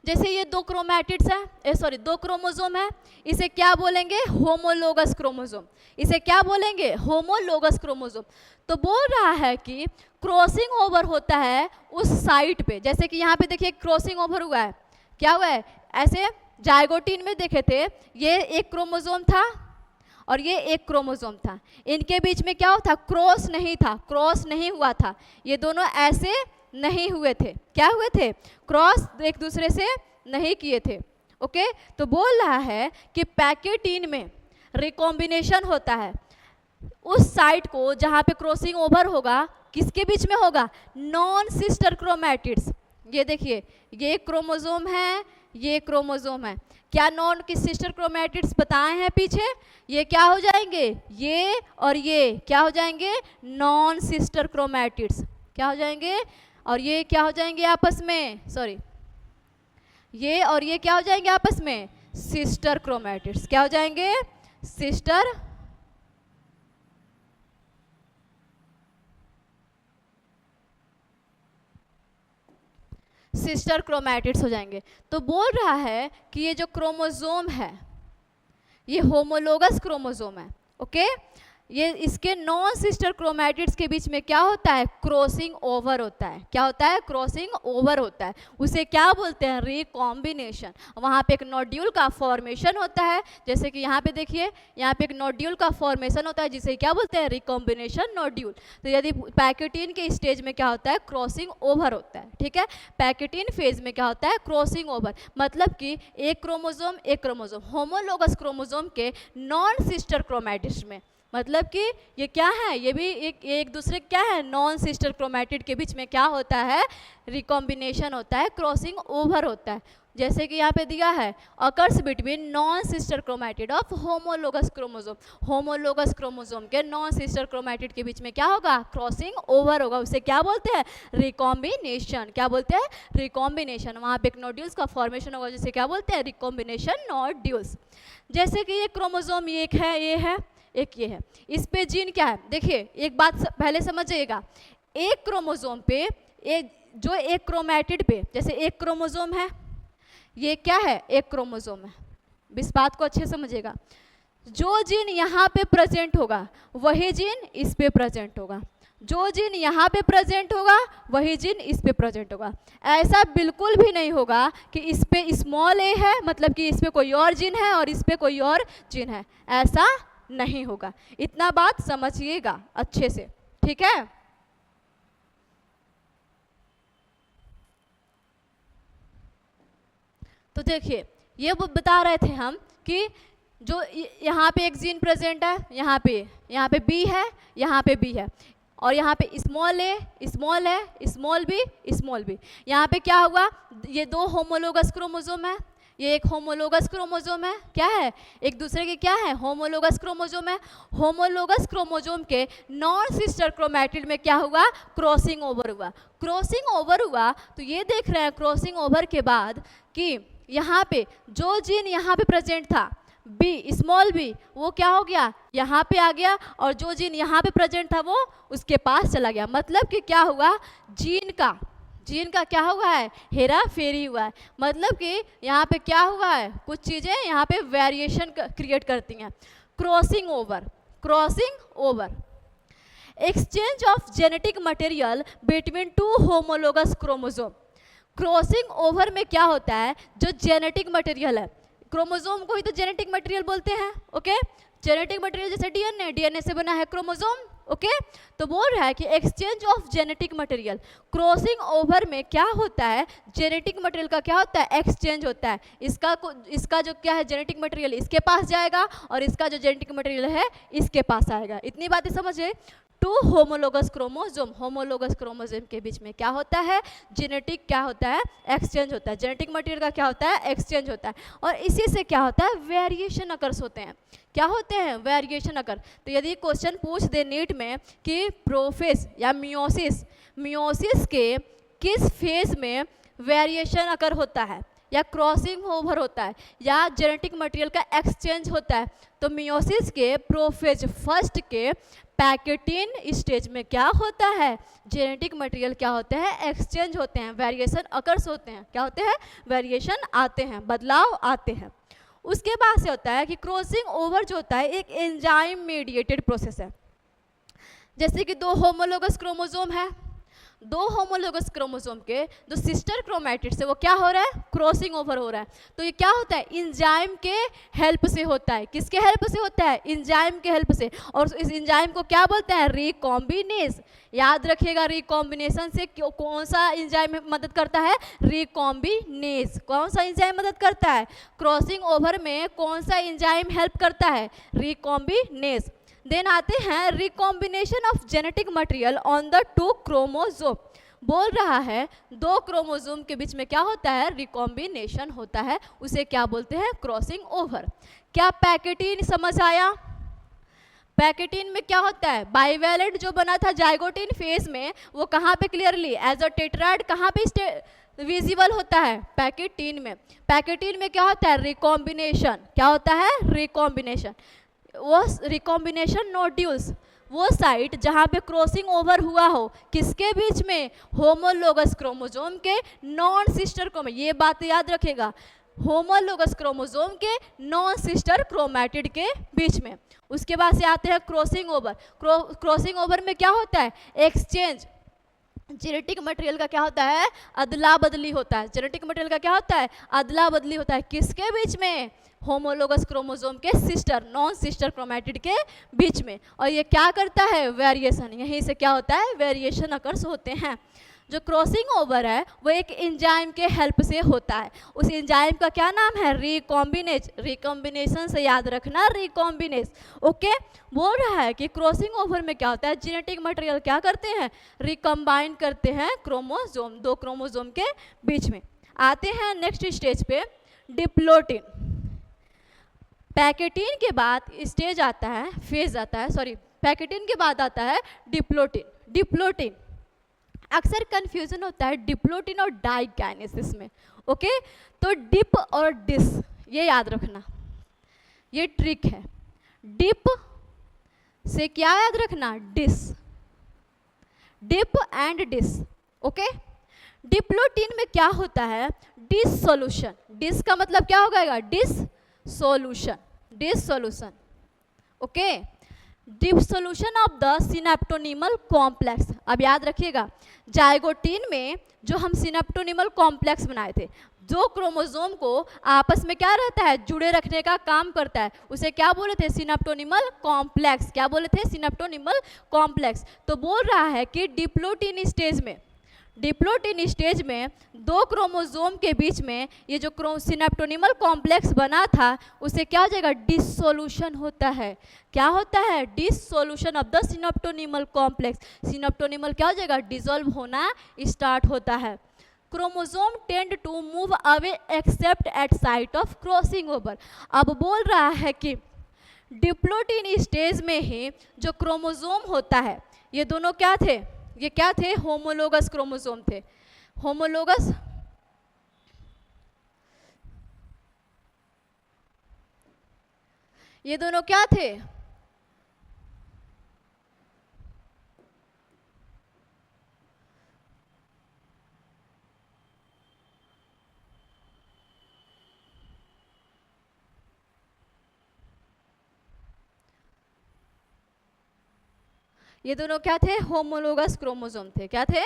Speaker 1: जैसे ये दो क्रोमैटिड्स हैं, सॉरी दो क्रोमोसोम है, इसे क्या बोलेंगे होमोलोगस क्रोमोसोम, इसे क्या बोलेंगे होमोलोगस क्रोमोसोम। तो बोल रहा है कि क्रॉसिंग ओवर होता है उस साइट पे, जैसे कि यहाँ पे देखिए क्रॉसिंग ओवर हुआ है, क्या हुआ है, ऐसे जाइगोटीन में देखे थे ये एक क्रोमोसोम था और ये एक क्रोमोसोम था, इनके बीच में क्या होता क्रॉस नहीं था, क्रॉस नहीं हुआ था, ये दोनों ऐसे नहीं हुए थे, क्या हुए थे क्रॉस एक दूसरे से नहीं किए थे। ओके, तो बोल रहा है कि पैकेटीन में रिकॉम्बिनेशन होता है उस साइट को जहाँ पे क्रॉसिंग ओवर होगा, किसके बीच में होगा नॉन सिस्टर क्रोमैटिड्स। ये देखिए ये क्रोमोसोम है, ये क्रोमोसोम है, क्या नॉन की सिस्टर क्रोमैटिड्स बताए हैं पीछे, ये क्या हो जाएंगे ये और ये क्या हो जाएंगे नॉन सिस्टर क्रोमैटिड्स, क्या हो जाएंगे, और ये क्या हो जाएंगे आपस में, सॉरी ये और ये क्या हो जाएंगे आपस में सिस्टर क्रोमैटिड्स, क्या हो जाएंगे सिस्टर सिस्टर क्रोमैटिड्स हो जाएंगे। तो बोल रहा है कि ये जो क्रोमोसोम है ये होमोलोगस क्रोमोसोम है। ओके, ये इसके नॉन सिस्टर क्रोमैटिड्स के बीच में क्या होता है क्रॉसिंग ओवर होता है, क्या होता है क्रॉसिंग ओवर होता है, उसे क्या बोलते हैं रिकॉम्बिनेशन। वहाँ पे एक नोड्यूल का फॉर्मेशन होता है, जैसे कि यहाँ पे देखिए यहाँ पे एक नोड्यूल का फॉर्मेशन होता है जिसे क्या बोलते हैं रिकॉम्बिनेशन नोड्यूल। तो यदि पैकेटीन के स्टेज में क्या होता है क्रॉसिंग ओवर होता है, ठीक है, पैकेटीन फेज में क्या होता है क्रॉसिंग ओवर, मतलब कि एक क्रोमोसोम होमोलोगस क्रोमोसोम के नॉन सिस्टर क्रोमैटिड्स में, मतलब कि ये क्या है ये भी एक दूसरे क्या है नॉन सिस्टर क्रोमैटिड के बीच में क्या होता है रिकॉम्बिनेशन होता है, क्रॉसिंग ओवर होता है। जैसे कि यहाँ पे दिया है occurs between non sister chromatid of homologous chromosome, homologous chromosome के नॉन सिस्टर क्रोमैटिड के बीच में क्या होगा क्रॉसिंग ओवर होगा, उसे क्या बोलते हैं रिकॉम्बिनेशन, क्या बोलते हैं रिकॉम्बिनेशन। वहाँ पे एक नोड्यूल्स का फॉर्मेशन होगा जिसे क्या बोलते हैं रिकॉम्बिनेशन नोड्यूल्स। जैसे कि ये क्रोमोसोम एक है, ये है, एक ये है, इस पे जीन क्या है, देखिए एक बात पहले समझिएगा, एक क्रोमोसोम पे एक क्रोमैटिड पे, जैसे एक क्रोमोसोम है, ये क्या है एक क्रोमोसोम है, इस बात को अच्छे समझिएगा, जो जीन यहाँ पे प्रेजेंट होगा वही जीन इस पे प्रेजेंट होगा, जो जीन यहाँ पे प्रेजेंट होगा वही जीन इस पे प्रेजेंट होगा। ऐसा बिल्कुल भी नहीं होगा कि इस पे स्मॉल ए है मतलब कि इस पे कोई और जीन है और इस पे कोई और जीन है, ऐसा नहीं होगा, इतना बात समझिएगा अच्छे से, ठीक है। तो देखिए ये बता रहे थे हम कि जो यहाँ पे एक जीन प्रेजेंट है, यहाँ पे बी है, यहाँ पे बी है, और यहाँ पे स्मॉल ए स्मॉल है, स्मॉल बी, यहाँ पे क्या हुआ ये दो होमोलोगस क्रोमोसोम है, ये एक होमोलोगस क्रोमोसोम है, क्या है एक दूसरे के क्या है होमोलोगस क्रोमोसोम है। होमोलोगस क्रोमोसोम के नॉन सिस्टर क्रोमैटिड में क्या हुआ क्रॉसिंग ओवर हुआ, क्रॉसिंग ओवर हुआ तो ये देख रहे हैं क्रॉसिंग ओवर के बाद कि यहाँ पे जो जीन यहाँ पे प्रेजेंट था बी स्मॉल बी वो क्या हो गया यहाँ पे आ गया, और जो जीन यहाँ पे प्रेजेंट था वो उसके पास चला गया, मतलब कि क्या हुआ जीन का क्या हुआ है हेरा फेरी हुआ है, मतलब कि यहाँ पे क्या हुआ है कुछ चीज़ें यहाँ पे वेरिएशन क्रिएट करती हैं। Crossing over exchange of genetic material between two homologous chromosome. Crossing over में क्या होता है जो जेनेटिक मटेरियल है, क्रोमोसोम को ही तो जेनेटिक मटेरियल बोलते हैं, ओके, जेनेटिक मटेरियल जैसे डीएनए से बना है क्रोमोसोम, ओके। तो बोल रहा है कि exchange of genetic material, crossing over में क्या होता है जेनेटिक मटेरियल का क्या होता है एक्सचेंज होता है, इसका जो क्या है जेनेटिक मटेरियल इसके पास जाएगा और इसका जो जेनेटिक मटेरियल है इसके पास आएगा, इतनी बातें समझे। Two homologous chromosome. Homologous chromosome के बीच में क्या होता है, जेनेटिक क्या होता है, एक्सचेंज होता है। जेनेटिक मटेरियल का क्या होता है, एक्सचेंज होता है, और इसी से क्या होता है, वेरिएशन अकर्स होते हैं। क्या होते हैं, वेरिएशन अकर। तो यदि क्वेश्चन पूछ दे नीट में कि प्रोफेज या मियोसिस, मियोसिस के किस फेज में वेरिएशन अकर होता है या क्रॉसिंग ओवर होता है या जेनेटिक मटेरियल का एक्सचेंज होता है, तो मियोसिस के प्रोफेज फर्स्ट के पैकेटिन स्टेज में क्या होता है, जेनेटिक मटेरियल क्या होते हैं, एक्सचेंज होते हैं, वेरिएशन अकर्स होते हैं। क्या होते हैं, वेरिएशन आते हैं, बदलाव आते हैं। उसके बाद से होता है कि क्रॉसिंग ओवर जो होता है एक एंजाइम मीडिएटेड प्रोसेस है। जैसे कि दो होमोलोगस क्रोमोसोम है, दो होमोलोगस क्रोमोसोम के जो सिस्टर क्रोमैटिड्स है वो क्या हो रहा है, क्रॉसिंग ओवर हो रहा है। तो ये क्या होता है, एंजाइम के हेल्प से होता है। किसके हेल्प से होता है, एंजाइम के हेल्प से। और इस एंजाइम को क्या बोलते हैं, रिकॉम्बिनेज। याद रखिएगा, रिकॉम्बिनेशन से कौन सा एंजाइम मदद करता है, रिकॉम्बिनेज। कौन सा एंजाइम मदद करता है, क्रॉसिंग ओवर में कौन सा एंजाइम हेल्प करता है, रिकॉम्बिनेज। देन आते हैं recombination of genetic material on the two chromosome. बोल रहा है दो क्रोमोसोम के बीच में क्या होता है, रिकॉम्बिनेशन होता है, उसे क्या बोलते हैं, क्रॉसिंग ओवर। क्या पैकेटिन समझ आया, पैकेटिन में क्या होता है, बाइवेलेंट जो बना था जाइगोटिन फेज में वो कहाँ पे क्लियरली एज अ टेट्राइड कहाँ पे विजिबल होता है, पैकेटिन में। पैकेटिन में क्या होता है, रिकॉम्बिनेशन। क्या होता है, रिकॉम्बिनेशन। वो रिकॉम्बिनेशन नोड्यूल्स, वो साइट जहाँ पे क्रॉसिंग ओवर हुआ हो, किसके बीच में, होमोलोगस क्रोमोसोम के नॉन सिस्टर क्रोमो। ये बात याद रखेगा, होमोलोगस क्रोमोसोम के नॉन सिस्टर क्रोमैटिड के बीच में। उसके बाद से आते हैं क्रॉसिंग ओवर। क्रॉसिंग ओवर में क्या होता है, एक्सचेंज। जेनेटिक मटेरियल का क्या होता है, अदला बदली होता है। जेनेटिक मटेरियल का क्या होता है, अदला बदली होता है, किसके बीच में, होमोलोगस क्रोमोसोम के सिस्टर नॉन सिस्टर क्रोमैटिड के बीच में। और ये क्या करता है, वेरिएशन। यहीं से क्या होता है, वेरिएशन अकर्स होते हैं। जो क्रॉसिंग ओवर है वो एक एंजाइम के हेल्प से होता है। उस एंजाइम का क्या नाम है, रिकॉम्बिनेज। रिकॉम्बिनेशन से याद रखना, रिकॉम्बिनेज। ओके, बोल रहा है कि क्रॉसिंग ओवर में क्या होता है, जेनेटिक मटेरियल क्या करते हैं, रिकम्बाइन करते हैं क्रोमोसोम, दो क्रोमोसोम के बीच में। आते हैं नेक्स्ट स्टेज पे, डिप्लोटिन। पैकेटिन के बाद स्टेज आता है, फेज आता है, सॉरी, पैकेटिन के बाद आता है डिप्लोटिन। डिप्लोटिन अक्सर कंफ्यूजन होता है डिप्लोटिन और डाइकाइनेसिस में। ओके, तो डिप और डिस ये याद रखना, ये ट्रिक है। डिप से क्या याद रखना, dis, dip and dis. Okay, diplotene में क्या होता है, डिस सॉल्यूशन। डिस का मतलब क्या हो जाएगा, dissolution, dissolution. Okay, dissolution of the synaptonemal complex. अब याद रखिएगा, जाइगोटिन में जो हम सिनेप्टोनिमल कॉम्प्लेक्स बनाए थे, जो क्रोमोसोम को आपस में क्या रहता है, जुड़े रखने का काम करता है, उसे क्या बोले थे, सिनेप्टोनिमल कॉम्प्लेक्स। क्या बोले थे, सिनेप्टोनिमल कॉम्प्लेक्स। तो बोल रहा है कि डिप्लोटिन स्टेज में, डिप्लोटिन स्टेज में दो क्रोमोसोम के बीच में ये जो सिनेप्टोनिमल कॉम्प्लेक्स बना था उसे क्या हो जाएगा, डिसोल्यूशन होता है। क्या होता है, dissolution of the synaptonemal complex. Synaptonemal क्या हो जाएगा, डिसॉल्व होना स्टार्ट होता है। Chromosome tend to move away except at site of crossing over. अब बोल रहा है कि डिप्लोटिन स्टेज में ही जो क्रोमोसोम होता है, ये दोनों क्या थे, ये क्या थे, होमोलोगस क्रोमोसोम थे। होमोलोगस, ये दोनों क्या थे, ये दोनों क्या थे, होमोलोगस क्रोमोसोम थे। क्या थे,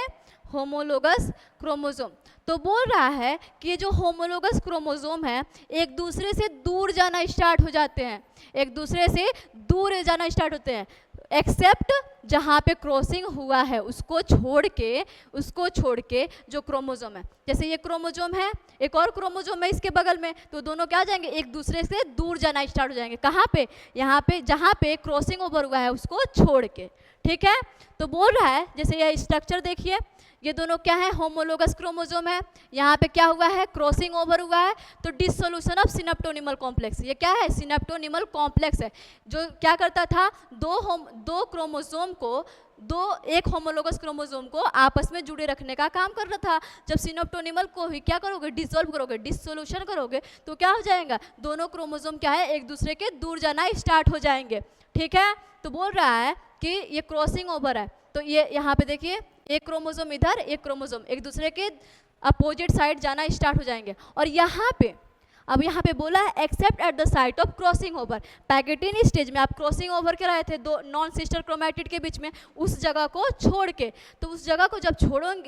Speaker 1: होमोलोगस क्रोमोसोम। तो बोल रहा है कि ये जो होमोलोगस क्रोमोसोम है एक दूसरे से दूर जाना स्टार्ट हो जाते हैं, एक दूसरे से दूर जाना स्टार्ट होते हैं। एक्सेप्ट जहाँ पे क्रॉसिंग हुआ है उसको छोड़ के जो क्रोमोजोम है, जैसे ये क्रोमोजोम है, एक और क्रोमोजोम है इसके बगल में, तो दोनों क्या हो जाएंगे, एक दूसरे से दूर जाना स्टार्ट हो जाएंगे। कहाँ पे, यहाँ पे जहाँ पे क्रॉसिंग ओवर हुआ है उसको छोड़ के। ठीक है, तो बोल रहा है जैसे ये स्ट्रक्चर देखिए, ये दोनों क्या है, होमोलोगस क्रोमोजोम है, यहाँ पे क्या हुआ है, क्रॉसिंग ओवर हुआ है, तो डिसोल्यूशन ऑफ सिनेप्टोनिमल कॉम्प्लेक्स, ये क्या है, सिनेप्टोनिमल कॉम्प्लेक्स है, जो क्या करता था, दो क्रोमोजोम को, एक होमोलोगस क्रोमोजोम को आपस में जुड़े रखने का काम कर रहा था। जब सिनेप्टोनिमल को ही क्या करोगे, डिसॉल्व करोगे, डिसोल्यूशन करोगे, तो क्या हो जाएगा, दोनों क्रोमोजोम क्या है, एक दूसरे के दूर जाना स्टार्ट हो जाएंगे। ठीक है, तो बोल रहा है कि ये क्रॉसिंग ओवर है, तो ये यहाँ पे देखिए, एक क्रोमोजोम इधर, एक क्रोमोजोम एक दूसरे के अपोजिट साइड जाना स्टार्ट हो जाएंगे। और यहाँ पे अब यहाँ पे बोला है accept at the site of crossing over, pachytene stage में आप क्रॉसिंग ओवर के रहे थे दो नॉन सिस्टर क्रोमैटिड के बीच में, उस जगह को छोड़ के, तो उस जगह को जब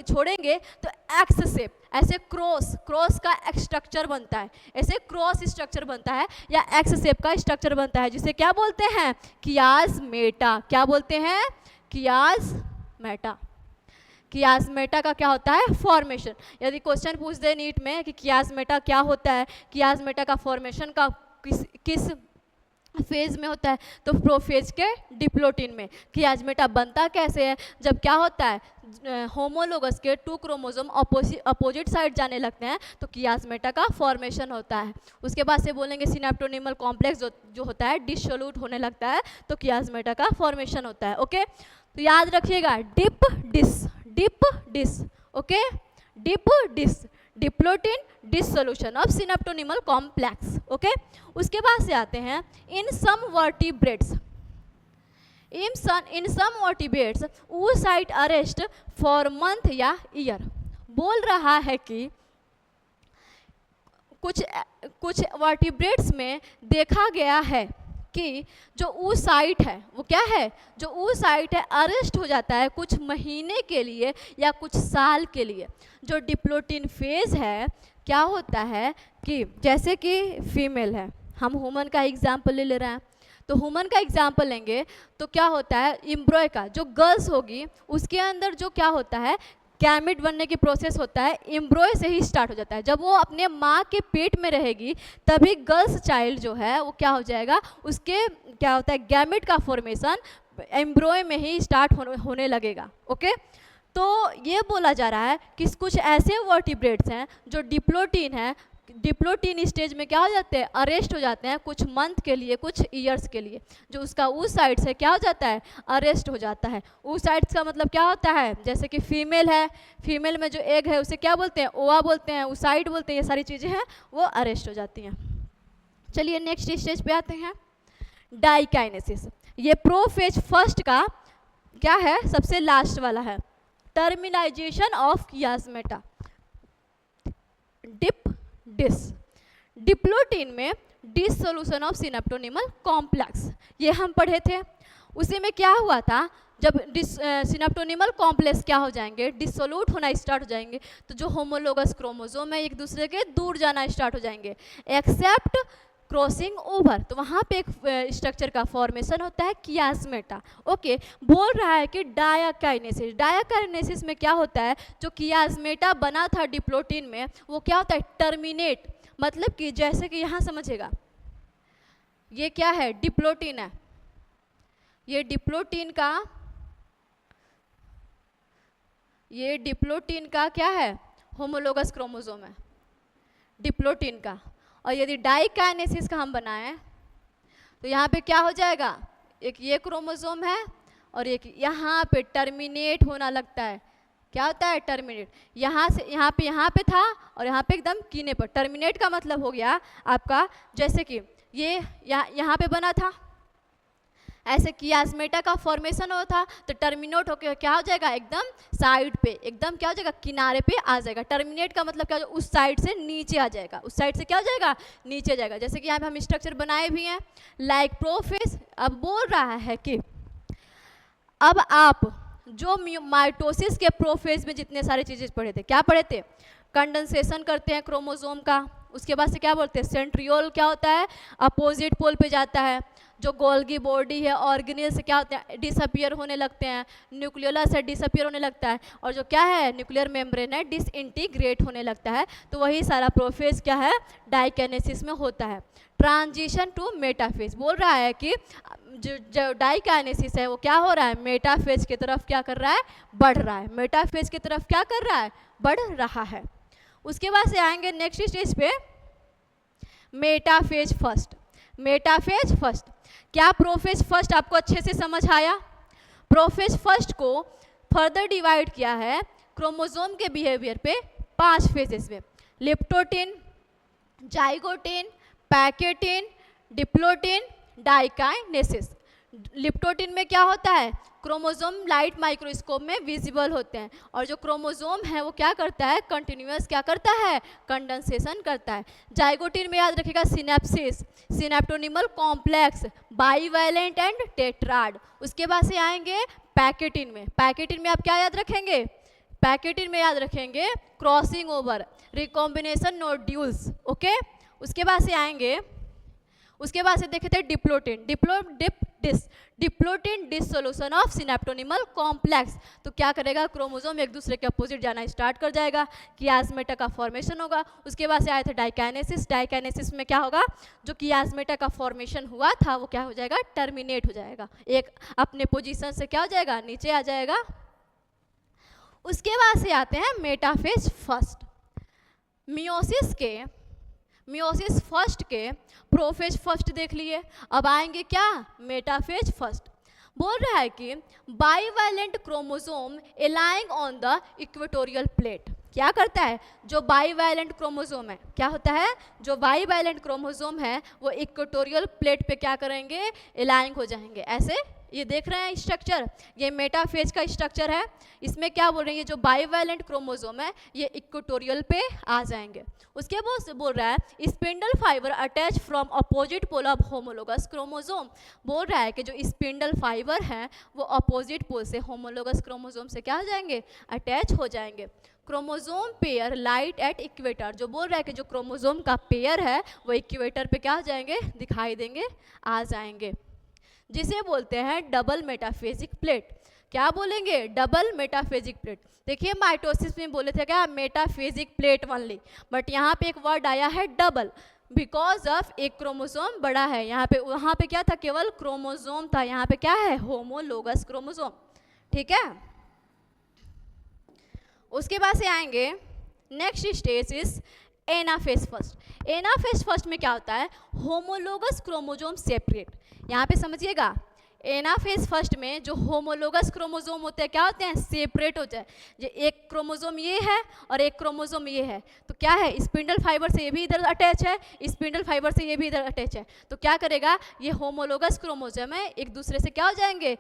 Speaker 1: छोड़ेंगे तो एक्स शेप, ऐसे क्रॉस का स्ट्रक्चर बनता है, ऐसे क्रॉस स्ट्रक्चर बनता है या एक्स शेप का स्ट्रक्चर बनता है, जिसे क्या बोलते हैं, कियास्मेटा। क्या बोलते हैं, कियास्मेटा। कियास्मेटा का क्या होता है, फॉर्मेशन। यदि क्वेश्चन पूछ दे नीट में कि कियास्मेटा क्या होता है, कियास्मेटा का फॉर्मेशन का किस फेज में होता है, तो प्रोफेज के डिप्लोटिन में। कियास्मेटा बनता कैसे है, जब क्या होता है, होमोलोगस के 2 क्रोमोसोम अपोजिट साइड जाने लगते हैं तो कियास्मेटा का फॉर्मेशन होता है। उसके बाद से बोलेंगे सिनेप्टोनिमल कॉम्प्लेक्स जो होता है डिसोल्यूट होने लगता है, तो कियास्मेटा का फॉर्मेशन होता है। ओके, तो याद रखिएगा dip dis, okay, dip dis, diplotene, dissolution of synaptonemal complex. Okay, उसके बाद से आते हैं in some vertebrates, in some vertebrates oocyte arrest for month या ईयर। बोल रहा है कि कुछ वर्टिब्रेट्स में देखा गया है कि जो oocyte है वो क्या है, जो oocyte है अरेस्ट हो जाता है कुछ महीने के लिए या कुछ साल के लिए। जो डिप्लोटिन फेज है क्या होता है कि जैसे कि फीमेल है, हम ह्यूमन का एग्जाम्पल ले रहे हैं, तो ह्यूमन का एग्जाम्पल लेंगे तो क्या होता है, एम्ब्रॉय का जो गर्ल्स होगी उसके अंदर जो क्या होता है, गैमेट बनने की प्रोसेस होता है, एम्ब्रॉय से ही स्टार्ट हो जाता है। जब वो अपने माँ के पेट में रहेगी तभी गर्ल्स चाइल्ड जो है वो क्या हो जाएगा, उसके क्या होता है, गैमेट का फॉर्मेशन एम्ब्रॉय में ही स्टार्ट होने लगेगा। ओके, तो ये बोला जा रहा है कि कुछ ऐसे वर्टिब्रेट्स हैं जो डिप्लोटिन है, डिप्लोटिन स्टेज में क्या हो जाते हैं, अरेस्ट हो जाते हैं कुछ मंथ के लिए, कुछ ईयर्स के लिए। जो उसका oocyte से क्या हो जाता है, अरेस्ट हो जाता है। oocyte का मतलब क्या होता है, जैसे कि फीमेल है, फीमेल में जो एग है उसे क्या बोलते हैं, ओवा बोलते हैं, oocyte बोलते हैं, ये सारी चीज़ें हैं वो अरेस्ट हो जाती हैं। चलिए नेक्स्ट स्टेज पे आते हैं, डाइकाइनेसिस। ये प्रोफेज फर्स्ट का क्या है, सबसे लास्ट वाला है, टर्मिनाइजेशन ऑफ कियास्मेटा। डिप्लोटिन में डिसोल्यूशन ऑफ सिनेप्टोनिमल कॉम्प्लेक्स, ये हम पढ़े थे। उसी में क्या हुआ था, जब सिनेप्टोनिमल कॉम्प्लेक्स क्या हो जाएंगे, डिसोल्यूट होना स्टार्ट हो जाएंगे, तो जो होमोलोगस क्रोमोसोम है एक दूसरे के दूर जाना स्टार्ट हो जाएंगे एक्सेप्ट क्रॉसिंग ओवर, तो वहाँ पे एक स्ट्रक्चर का फॉर्मेशन होता है कियास्मेटा। ओके, बोल रहा है कि डायाकाइनेसिस, डायाकाइनेसिस में क्या होता है, जो कियास्मेटा बना था डिप्लोटिन में वो क्या होता है, टर्मिनेट, मतलब कि जैसे कि यहाँ समझेगा, ये क्या है, डिप्लोटिन है, ये डिप्लोटिन का क्या है, होमोलोगस क्रोमोसोम है डिप्लोटिन का। और यदि डाइकाइनेसिस का हम बनाएं तो यहाँ पे क्या हो जाएगा, एक ये क्रोमोसोम है और एक यहाँ पे टर्मिनेट होना लगता है। क्या होता है, टर्मिनेट, यहाँ से यहाँ पे था और यहाँ पे एकदम कीने पर। टर्मिनेट का मतलब हो गया आपका, जैसे कि ये यहाँ पे बना था, ऐसे कियास्मेटा का फॉर्मेशन हो था, तो टर्मिनेट होकर क्या हो जाएगा, एकदम साइड पे, एकदम क्या हो जाएगा, किनारे पे आ जाएगा। टर्मिनेट का मतलब क्या हो जाएगा, उस साइड से नीचे आ जाएगा, उस साइड से क्या हो जाएगा, नीचे जाएगा। जैसे कि यहाँ पे हम स्ट्रक्चर बनाए भी हैं लाइक प्रोफेज। अब बोल रहा है कि अब आप जो माइटोसिस के प्रोफेज में जितने सारे चीज़ें पढ़े थे, क्या पढ़े थे, कंडेंसेशन करते हैं क्रोमोसोम का, उसके बाद से क्या बोलते हैं, सेंट्रियोल क्या होता है, अपोजिट पोल पे जाता है। जो गोल्गी बॉडी है ऑर्गेनेल से क्या होते हैं, डिसअपियर होने लगते हैं, न्यूक्लियोलस है डिसअपियर होने लगता है, और जो क्या है न्यूक्लियर मेम्ब्रेन है डिसइंटीग्रेट होने लगता है। तो वही सारा प्रोसेस क्या है, डाइकाइनेसिस में होता है। ट्रांजिशन टू मेटाफेज बोल रहा है कि जो डाइकाइनेसिस है वो क्या हो रहा है, मेटाफेज की तरफ क्या कर रहा है, बढ़ रहा है। मेटाफेज की तरफ क्या कर रहा है, बढ़ रहा है। उसके बाद से आएंगे नेक्स्ट स्टेज पे, मेटाफेज फर्स्ट। मेटाफेज फर्स्ट क्या, प्रोफेज फर्स्ट आपको अच्छे से समझ आया। प्रोफेज फर्स्ट को फर्दर डिवाइड किया है क्रोमोसोम के बिहेवियर पे 5 फेजेस में, लिप्टोटिन, जाइगोटिन, पैकेटिन, डिप्लोटिन, डाइकाइनेसिस। लिप्टोटिन में क्या होता है, क्रोमोसोम लाइट माइक्रोस्कोप में विजिबल होते हैं, और जो क्रोमोसोम है वो क्या करता है, कंटिन्यूअस क्या करता है, कंडेंसेशन करता है। जाइगोटिन में याद रखिएगा synapses, synaptonemal complex, bivalent and tetrad. उसके बाद से आएंगे पैकेटिन में। पैकेटिन में आप क्या याद रखेंगे, पैकेटिन में याद रखेंगे crossing over, recombination nodules, okay. उसके बाद से आएंगे, उसके बाद से देखे थे diplotene, diplotene dissolution of synaptonemal complex. तो क्या करेगा, क्रोमोसोम एक दूसरे के अपोजिट जाना स्टार्ट कर जाएगा, कियास्मेटा का फॉर्मेशन होगा। उसके बाद से आए थे डाइकाइनेसिस। डाइकाइनेसिस में क्या होगा, जो कियास्मेटा का फॉर्मेशन हुआ था वो क्या हो जाएगा, टर्मिनेट हो जाएगा, एक अपने पोजीशन से क्या हो जाएगा, नीचे आ जाएगा। उसके बाद से आते हैं मेटाफेज फर्स्ट। मियोसिस फर्स्ट के प्रोफेज फर्स्ट देख लिए, अब आएंगे क्या, मेटाफेज फर्स्ट। बोल रहा है कि बाईवैलेंट क्रोमोसोम एलाइंग ऑन द इक्वेटोरियल प्लेट। क्या करता है, जो बाईवैलेंट क्रोमोसोम है, क्या होता है, जो बाईवैलेंट क्रोमोसोम है वो इक्वेटोरियल प्लेट पे क्या करेंगे, एलाइंग हो जाएंगे। ऐसे ये देख रहे हैं स्ट्रक्चर, ये मेटाफेज का स्ट्रक्चर है। इसमें क्या बोल रहे हैं, ये जो बाईवैलेंट क्रोमोसोम है ये इक्वेटोरियल पे आ जाएंगे। उसके बाद से बोल रहा है spindle fibre attach from opposite pole of homologous chromosome. बोल रहा है कि जो स्पिंडल फाइबर है वो अपोजिट पोल से होमोलोगस क्रोमोसोम से क्या हो जाएंगे, अटैच हो जाएंगे। Chromosome pair light at equator, जो बोल रहा है कि जो क्रोमोसोम का पेयर है वो इक्वेटर पे क्या हो जाएंगे, दिखाई देंगे, आ जाएंगे, जिसे बोलते हैं डबल मेटाफेजिक प्लेट। क्या बोलेंगे, डबल मेटाफेजिक प्लेट। देखिए माइटोसिस में बोले थे क्या, मेटाफेजिक प्लेट ओनली, बट यहाँ पे एक वर्ड आया है डबल, बिकॉज ऑफ एक क्रोमोसोम बड़ा है यहाँ पे। वहाँ पे क्या था, केवल क्रोमोसोम था, यहाँ पे क्या है, होमोलोगस क्रोमोसोम, ठीक है। उसके बाद से आएंगे next stage is anaphase first. Anaphase first में क्या होता है, होमोलोगस क्रोमोसोम सेपरेट। यहाँ पे समझिएगा, एनाफेज फर्स्ट में जो होमोलोगस क्रोमोसोम होते हैं क्या होते हैं, सेपरेट होते हैं। जो एक क्रोमोसोम ये है और एक क्रोमोसोम ये है, तो क्या है, स्पिंडल फाइबर से ये भी इधर अटैच है, स्पिंडल फाइबर से ये भी इधर अटैच है। तो क्या करेगा, ये होमोलोगस क्रोमोसोम है, एक दूसरे से क्या हो जाएंगे,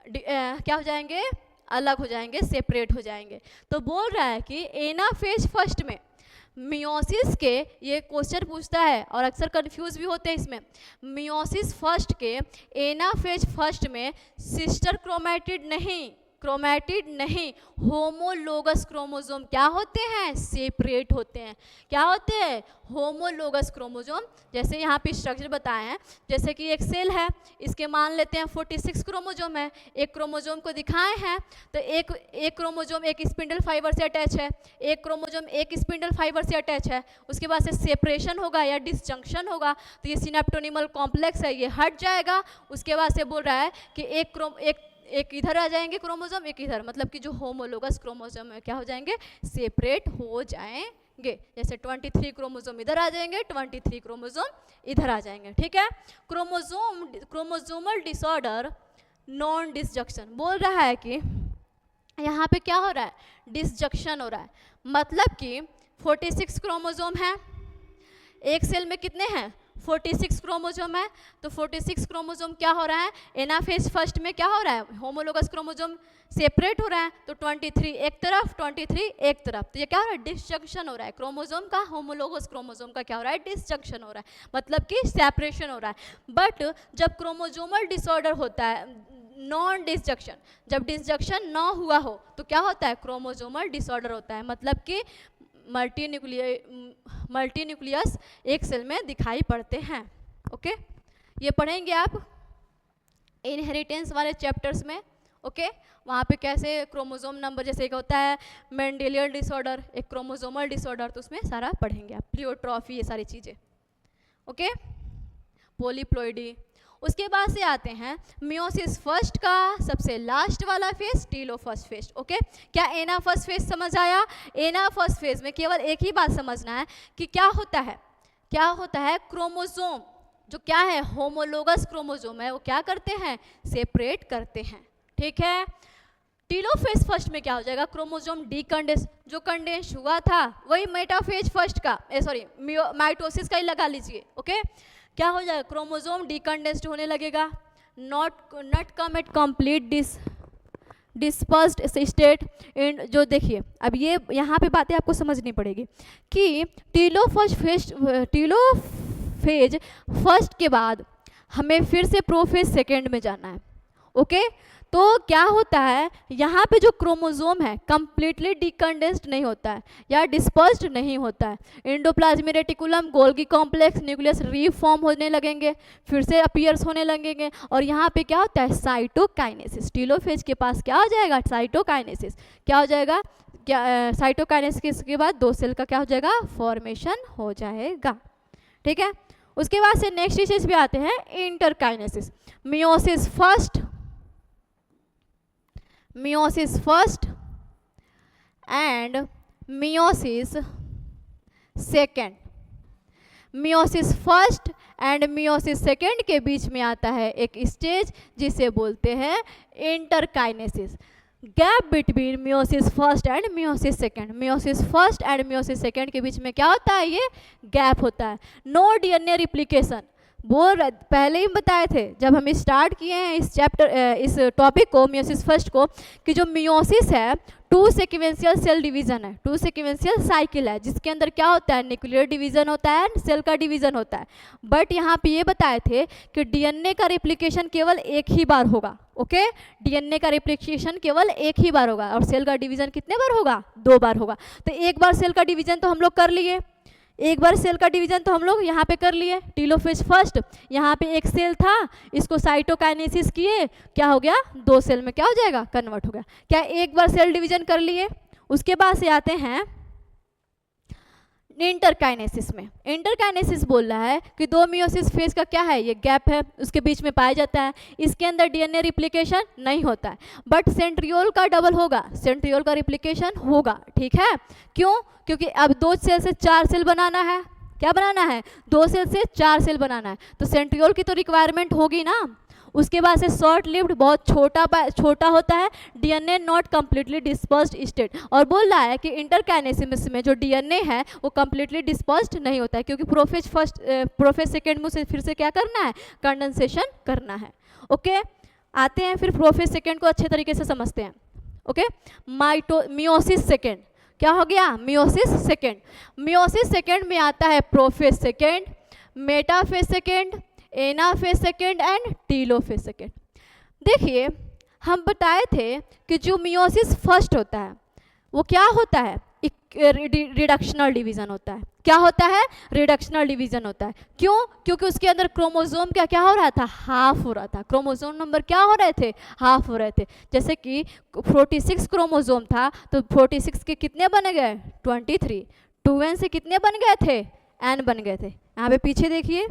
Speaker 1: क्या हो जाएंगे, अलग हो जाएंगे, सेपरेट हो जाएंगे। तो बोल रहा है कि एनाफेज फर्स्ट में मियोसिस के, ये क्वेश्चन पूछता है और अक्सर कंफ्यूज भी होते हैं इसमें, मियोसिस फर्स्ट के एनाफेज फर्स्ट में सिस्टर क्रोमैटिड नहीं, होमोलोगस क्रोमोसोम क्या होते हैं, सेपरेट होते हैं। क्या होते हैं, होमोलोगस क्रोमोसोम। जैसे यहाँ पे स्ट्रक्चर बताए हैं, जैसे कि एक सेल है, इसके मान लेते हैं 46 क्रोमोसोम है, एक क्रोमोसोम को दिखाए हैं, तो एक क्रोमोसोम एक स्पिंडल फाइबर से अटैच है, एक क्रोमोसोम एक स्पिंडल फाइबर से अटैच है। उसके बाद से सेपरेशन होगा या डिसजंक्शन होगा, तो ये सिनेप्टोनिमल कॉम्प्लेक्स है, ये हट जाएगा। उसके बाद से बोल रहा है कि एक इधर आ जाएंगे क्रोमोसोम, एक इधर, मतलब कि जो होमोलोगस क्रोमोसोम है क्या हो जाएंगे, सेपरेट हो जाएंगे। जैसे 23 क्रोमोसोम इधर आ जाएंगे, 23 क्रोमोसोम इधर आ जाएंगे, ठीक है। क्रोमोसोमल डिसऑर्डर नॉन डिसजंक्शन, बोल रहा है कि यहाँ पे क्या हो रहा है, डिसजंक्शन हो रहा है। मतलब कि 46 क्रोमोसोम है, एक सेल में कितने हैं, 46 क्रोमोसोम है, तो 46 क्रोमोसोम क्या हो रहा है, एनाफेज फर्स्ट में क्या हो रहा है, होमोलोगस क्रोमोसोम सेपरेट हो रहा है, तो 23 एक तरफ, 23 एक तरफ, तो ये क्या हो रहा है, डिसजंक्शन हो रहा है। क्रोमोसोम का, होमोलोगस क्रोमोसोम का क्या हो रहा है, डिसजंक्शन हो रहा है, मतलब कि सेपरेशन हो रहा है। बट जब क्रोमोसोमल डिसऑर्डर होता है, नॉन डिसजंक्शन, जब डिसजंक्शन ना हुआ हो तो क्या होता है, क्रोमोसोमल डिसऑर्डर होता है। मतलब कि मल्टी न्यूक्लियस एक सेल में दिखाई पड़ते हैं। ओके, ये पढ़ेंगे आप इनहेरिटेंस वाले चैप्टर्स में। ओके, वहाँ पे कैसे क्रोमोसोम नंबर, जैसे एक होता है मेंडेलियन डिसऑर्डर, एक क्रोमोसोमल डिसऑर्डर, तो उसमें सारा पढ़ेंगे आप, प्लियोट्रॉफी, ये सारी चीज़ें। Okay, polyploidy. उसके बाद से आते हैं मियोसिस फर्स्ट का सबसे लास्ट वाला फेज, टीलोफस फेज। ओके, क्या एनाफस फेज समझ आया? एनाफस फेज में केवल एक ही बात समझना है कि क्या होता है, क्रोमोसोम जो क्या है, होमोलोगस क्रोमोसोम है, वो क्या करते हैं, सेपरेट करते हैं। ठीक है, टीलोफेज फर्स्ट में क्या हो जाएगा, क्रोमोसोम डीकंडेंस, जो कंडेंस हुआ था वही मेटाफेज फर्स्ट का, माइटोसिस का ही लगा लीजिए। ओके, क्या हो जाएगा, क्रोमोसोम डीकंडेंस्ड होने लगेगा, not come at complete dispersed state. जो देखिए, अब ये यहाँ पे बातें आपको समझनी पड़ेगी कि टीलोफेज फर्स्ट के बाद हमें फिर से प्रोफेज सेकेंड में जाना है। ओके, तो क्या होता है, यहाँ पे जो क्रोमोसोम है कंप्लीटली डिकंडेंस्ड नहीं होता है या डिस्पर्स्ड नहीं होता है। Endoplasmic reticulum, Golgi complex, nucleus reform होने लगेंगे, फिर से अपीयर्स होने लगेंगे, और यहाँ पे क्या होता है, साइटोकाइनेसिस। टीलोफेज के पास क्या हो जाएगा, साइटोकाइनेसिस। क्या हो जाएगा, साइटोकाइनेसिस के बाद दो सेल का क्या हो जाएगा, फॉर्मेशन हो जाएगा। ठीक है, उसके बाद से नेक्स्ट स्टेज पे आते हैं interkinesis. Meiosis first and meiosis second. Meiosis first and meiosis second के बीच में आता है एक स्टेज जिसे बोलते हैं interkinesis. Gap between meiosis first and meiosis second, meiosis first and meiosis second के बीच में क्या होता है, ये गैप होता है। नो डीएनए रिप्लिकेशन, वो पहले ही बताए थे जब हम स्टार्ट किए हैं इस टॉपिक को, मियोसिस फर्स्ट को, कि जो मियोसिस है 2 सीक्वेंशियल सेल डिवीजन है, 2 सीक्वेंशियल साइकिल है, जिसके अंदर क्या होता है, न्यूक्लियर डिवीजन होता है, सेल का डिवीजन होता है। बट यहाँ पे ये बताए थे कि डीएनए का रिप्लिकेशन केवल एक ही बार होगा। ओके, डीएनए का रिप्लिकेशन केवल एक ही बार होगा, और सेल का डिवीजन कितने बार होगा, 2 बार होगा। तो एक बार सेल का डिवीजन तो हम लोग कर लिए, एक बार सेल का डिवीजन तो हम लोग यहाँ पे कर लिए, टीलोफेज फर्स्ट, यहाँ पे एक सेल था, इसको साइटोकाइनेसिस किए, क्या हो गया, 2 सेल में क्या हो जाएगा, कन्वर्ट हो गया। क्या एक बार सेल डिवीजन कर लिए। उसके बाद से आते हैं इंटरकाइनेसिस में। इंटरकाइनेसिस बोल रहा है कि 2 मियोसिस फेज का क्या है, ये गैप है, उसके बीच में पाया जाता है। इसके अंदर डीएनए रिप्लिकेशन नहीं होता है, बट सेंट्रियोल का डबल होगा, सेंट्रियोल का रिप्लिकेशन होगा। ठीक है, क्यों, क्योंकि अब 2 सेल से 4 सेल बनाना है। क्या बनाना है, 2 सेल से 4 सेल बनाना है, तो सेंट्रियोल की तो रिक्वायरमेंट होगी ना। उसके बाद से शॉर्ट लिव्ड, बहुत छोटा होता है, DNA not completely dispersed state. और बोल रहा है कि इंटरकाइनेसिस में जो डीएनए है वो कम्प्लीटली डिस्पर्स्ड नहीं होता है, क्योंकि प्रोफेज सेकेंड में से फिर से क्या करना है, कंडेंसेशन करना है। ओके, आते हैं फिर प्रोफेज सेकेंड को अच्छे तरीके से समझते हैं। ओके, मियोसिस सेकेंड, क्या हो गया, मियोसिस सेकेंड। मियोसिस सेकेंड में आता है prophase second, metaphase second, anaphase second and telophase second. देखिए, हम बताए थे कि जो मियोसिस फर्स्ट होता है वो क्या होता है, रिडक्शनल डिवीजन होता है। क्या होता है, रिडक्शनल डिवीजन होता है। क्यों, क्योंकि उसके अंदर क्रोमोसोम क्या हो रहा था, हाफ हो रहा था। क्रोमोसोम नंबर क्या हो रहे थे, हाफ हो रहे थे। जैसे कि 46 क्रोमोसोम था तो 46 के कितने बन गए, 23। 2n से कितने बन गए थे, n बन गए थे। यहाँ पे पीछे देखिए,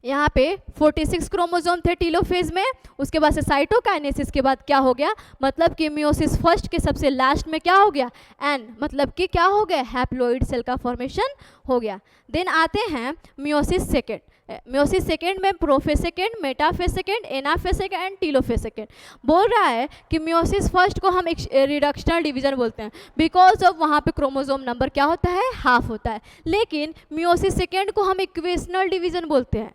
Speaker 1: यहाँ पे 46 क्रोमोसोम थे टीलोफेज में। उसके बाद से साइटोकाइनेसिस के बाद क्या हो गया, मतलब कि मियोसिस फर्स्ट के सबसे लास्ट में क्या हो गया, एन, मतलब कि क्या हो गया, हैप्लोइड सेल का फॉर्मेशन हो गया। देन आते हैं मियोसिस सेकेंड। मियोसिस सेकेंड में prophase second, metaphase second, anaphase second and telophase second. बोल रहा है कि मियोसिस फर्स्ट को हम एक रिडक्शनल डिवीजन बोलते हैं, बिकॉज ऑफ वहाँ पे क्रोमोसोम नंबर क्या होता है, हाफ होता है। लेकिन मियोसिस सेकेंड को हम इक्वेशनल डिवीजन बोलते हैं,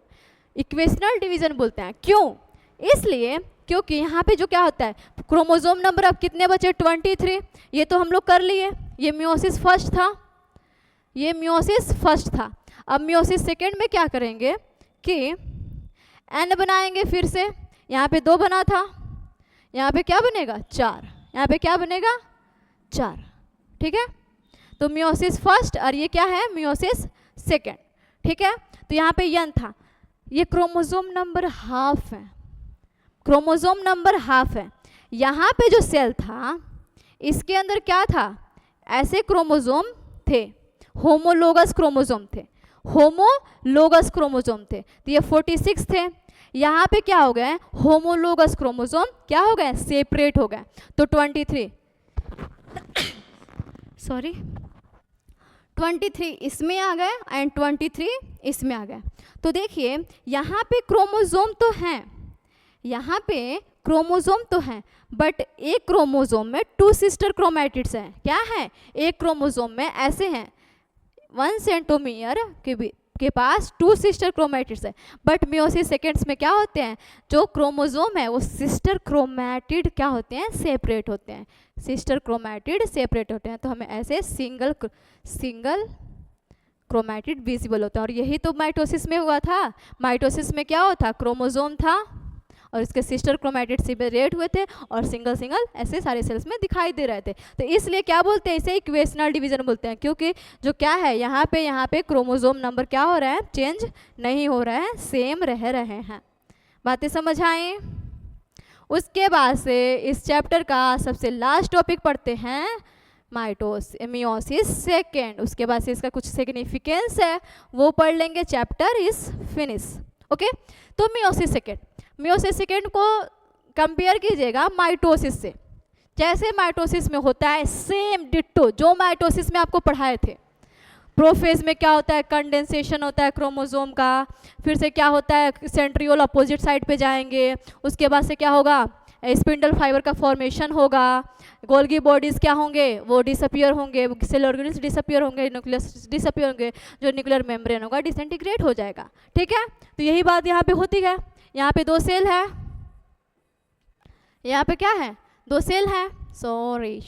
Speaker 1: इक्वेशनल डिवीजन बोलते हैं। क्यों, इसलिए क्योंकि यहाँ पे जो क्या होता है, क्रोमोसोम नंबर अब कितने बचे, 23। ये तो हम लोग कर लिए, ये मियोसिस फर्स्ट था, ये मियोसिस फर्स्ट था। अब मियोसिस सेकेंड में क्या करेंगे कि n बनाएंगे, फिर से यहाँ पे 2 बना था, यहाँ पे क्या बनेगा, 4, यहाँ पे क्या बनेगा, 4, ठीक है। तो मियोसिस फर्स्ट और ये क्या है, मियोसिस सेकेंड, ठीक है। तो यहाँ पे यन था, ये क्रोमोसोम नंबर हाफ है, क्रोमोसोम नंबर हाफ है। यहाँ पे जो सेल था इसके अंदर क्या था, ऐसे क्रोमोसोम थे, होमोलोगस क्रोमोसोम थे, होमोलोगस क्रोमोसोम थे। तो ये 46 थे। यहाँ पे क्या हो गए, होमोलोगस क्रोमोसोम क्या हो गए, सेपरेट हो गए। तो 23 सॉरी 23 इसमें आ गए एंड 23 इसमें आ गए। तो देखिए यहाँ पे क्रोमोसोम तो हैं, यहाँ पे क्रोमोसोम तो हैं, बट एक क्रोमोसोम में 2 सिस्टर क्रोमैटिड्स हैं। क्या है, एक क्रोमोसोम में ऐसे हैं 1 सेंट्रोमियर के पास 2 सिस्टर क्रोमैटिड्स है। बट मियोसिस सेकेंड्स में क्या होते हैं, जो क्रोमोसोम है वो सिस्टर क्रोमैटिड क्या होते हैं, सेपरेट होते हैं, सिस्टर क्रोमैटिड सेपरेट होते हैं। तो हमें ऐसे सिंगल क्रोमैटिड विजिबल होता है। और यही तो माइटोसिस में हुआ था। माइटोसिस में क्या होता, क्रोमोसोम था और इसके सिस्टर क्रोमैटिड सेपरेट हुए थे और सिंगल सिंगल ऐसे सारे सेल्स में दिखाई दे रहे थे। तो इसलिए क्या बोलते हैं, इसे इक्वेशनल डिवीजन बोलते हैं, क्योंकि जो क्या है यहाँ पे क्रोमोसोम नंबर क्या हो रहा है, चेंज नहीं हो रहा है, सेम रह रहे हैं। बातें समझ आए। उसके बाद से इस चैप्टर का सबसे लास्ट टॉपिक पढ़ते हैं मियोसिस सेकेंड। उसके बाद से इसका कुछ सिग्निफिकेंस है वो पढ़ लेंगे, चैप्टर इज फिनिश। ओके, तो मियोसिस सेकेंड को कंपेयर कीजिएगा माइटोसिस से। जैसे माइटोसिस में होता है सेम डिट्टो जो माइटोसिस में आपको पढ़ाए थे। प्रोफेज में क्या होता है, कंडेंसेशन होता है क्रोमोसोम का, फिर से क्या होता है, सेंट्रियोल अपोजिट साइड पे जाएंगे, उसके बाद से क्या होगा, स्पिंडल फाइबर का फॉर्मेशन होगा, गोल्गी बॉडीज क्या होंगे, वो डिसअपियर होंगे, सेल ऑर्गेनेल्स डिसअपियर होंगे, न्यूक्लियस डिसअपियर होंगे, जो न्यूक्लियर मेम्ब्रेन होगा डिसइंटीग्रेट हो जाएगा। ठीक है, तो यही बात यहाँ पे होती है। यहाँ पे 2 सेल है, यहाँ पे क्या है, 2 सेल है, सॉरी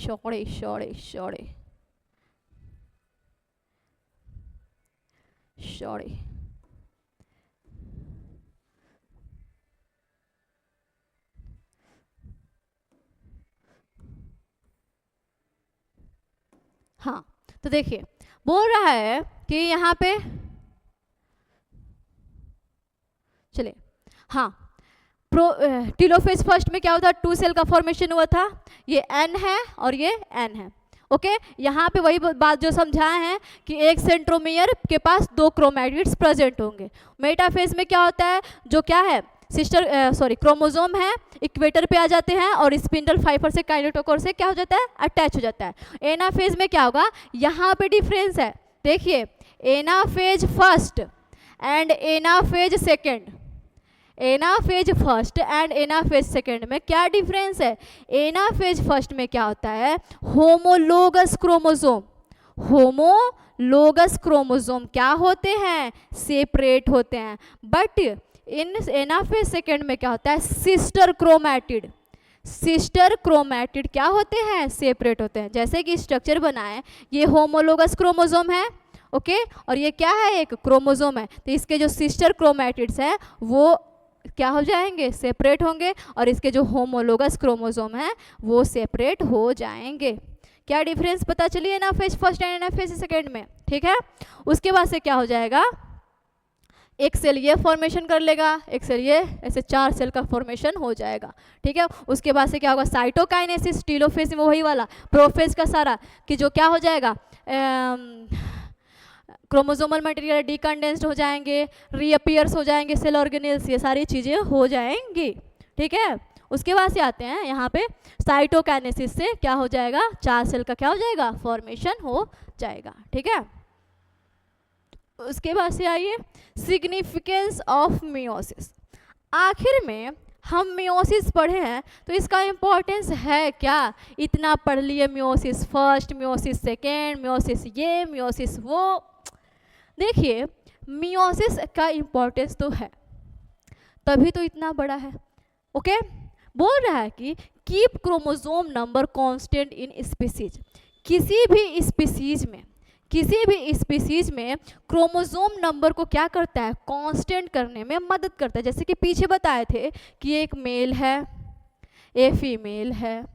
Speaker 1: हाँ, तो देखिए बोल रहा है कि यहाँ पे चलिए, हाँ, टीलोफेज फर्स्ट में क्या होता है, 2 सेल का फॉर्मेशन हुआ था, ये N है और ये N है। ओके, यहाँ पे वही बात जो समझाए हैं कि एक सेंट्रोमियर के पास 2 क्रोमैटिड्स प्रेजेंट होंगे। मेटाफेज में क्या होता है, जो क्या है क्रोमोसोम है इक्वेटर पे आ जाते हैं और स्पिंडल फाइबर से काइनेटोकोर से क्या हो जाता है, अटैच हो जाता है। एनाफेज में क्या होगा, यहाँ पे डिफरेंस है, देखिए anaphase first and anaphase second, anaphase first and anaphase second में क्या डिफरेंस है। एनाफेज फर्स्ट में क्या होता है, होमोलोगस क्रोमोसोम क्या होते हैं, सेपरेट होते हैं। बट इन एनाफेज सेकेंड में क्या होता है, सिस्टर क्रोमैटिड क्या होते हैं, सेपरेट होते हैं। जैसे कि स्ट्रक्चर बना है, ये होमोलोगस क्रोमोसोम है, ओके, और ये क्या है, एक क्रोमोसोम है। तो इसके जो सिस्टर क्रोमैटिड्स हैं वो क्या हो जाएंगे, सेपरेट होंगे, और इसके जो होमोलोगस क्रोमोसोम है वो सेपरेट हो जाएंगे। क्या डिफरेंस पता चलिए anaphase first and anaphase second में। ठीक है, उसके बाद से क्या हो जाएगा, एक सेल ये फॉर्मेशन कर लेगा, एक सेल ये, ऐसे 4 सेल का फॉर्मेशन हो जाएगा। ठीक है, उसके बाद से क्या होगा, साइटोकाइनेसिस, टीलोफेज में वही वाला, प्रोफेज का सारा कि जो क्या हो जाएगा, क्रोमोसोमल मटेरियल डिकंडेंस्ड हो जाएंगे, रीअपियर्स हो जाएंगे सेल ऑर्गेनेल्स, ये सारी चीज़ें हो जाएंगी। ठीक है, उसके बाद से आते हैं यहाँ पे साइटोकाइनेसिस से क्या हो जाएगा, 4 सेल का क्या हो जाएगा, फॉर्मेशन हो जाएगा। ठीक है, उसके बाद से आइए सिग्निफिकेंस ऑफ मियोसिस। आखिर में हम मियोसिस पढ़े हैं तो इसका इम्पोर्टेंस है क्या, इतना पढ़ लिए, meiosis first, meiosis second, meiosis ये, मियोसिस वो। देखिए मियोसिस का इम्पोर्टेंस तो है, तभी तो इतना बड़ा है। ओके, बोल रहा है कि कीप क्रोमोसोम नंबर कांस्टेंट इन स्पीसीज। किसी भी स्पीसीज में क्रोमोसोम नंबर को क्या करता है, कांस्टेंट करने में मदद करता है। जैसे कि पीछे बताए थे कि एक मेल है, ए फीमेल है,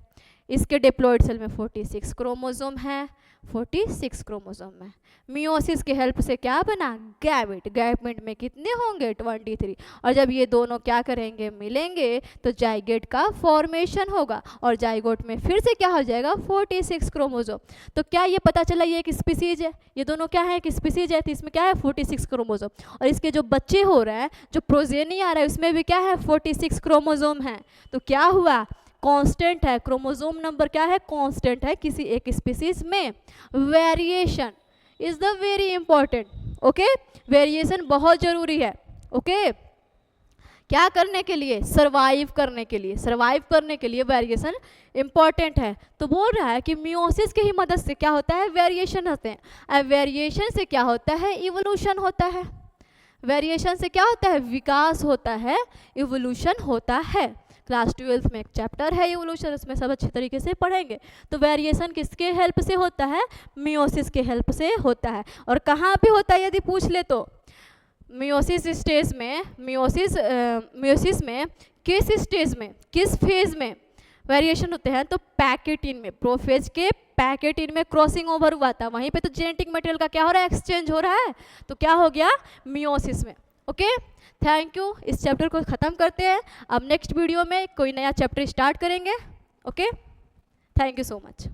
Speaker 1: इसके डिप्लॉइड सेल में 46 क्रोमोसोम है, 46 क्रोमोसोम है। मियोसिस के हेल्प से क्या बना, गैमेट। गैमेट में कितने होंगे, 23। और जब ये दोनों क्या करेंगे, मिलेंगे, तो जाइगोट का फॉर्मेशन होगा और जाइगोट में फिर से क्या हो जाएगा, 46 क्रोमोसोम। तो क्या ये पता चला ये एक स्पीसीज है, ये दोनों क्या है, एक स्पीसीज है, तो इसमें क्या है 46 क्रोमोसोम। और इसके जो बच्चे हो रहे हैं, जो प्रोजेनी आ रहा है, उसमें भी क्या है 46 क्रोमोसोम है। तो क्या हुआ, कांस्टेंट है, क्रोमोसोम नंबर क्या है, कांस्टेंट है किसी एक स्पीसीज में। Variation is the very important, okay, variation बहुत जरूरी है, ओके। क्या करने के लिए, सरवाइव करने के लिए, सरवाइव करने के लिए वेरिएशन इंपॉर्टेंट है। तो बोल रहा है कि मियोसिस की ही मदद से क्या होता है, वेरिएशन होते हैं। अब वेरिएशन से क्या होता है, इवोल्यूशन होता है। वेरिएशन से क्या होता है, विकास होता है, इवोल्यूशन होता है। क्लास 12 में एक चैप्टर है इवोल्यूशन, उसमें सब अच्छे तरीके से पढ़ेंगे। तो वेरिएशन किसके हेल्प से होता है, मियोसिस के हेल्प से होता है। और कहाँ पे होता है यदि पूछ ले तो, मियोसिस स्टेज में, मियोसिस में किस स्टेज में, किस फेज में वेरिएशन होते हैं, तो पैकेटिन में, प्रोफेज के पैकेटिन में क्रॉसिंग ओवर हुआ था, वहीं पे तो जेनेटिक मटेरियल का क्या हो रहा है, एक्सचेंज हो रहा है। तो क्या हो गया, मियोसिस में, ओके। थैंक यू, इस चैप्टर को ख़त्म करते हैं। अब नेक्स्ट वीडियो में कोई नया चैप्टर स्टार्ट करेंगे, okay. Thank you so much.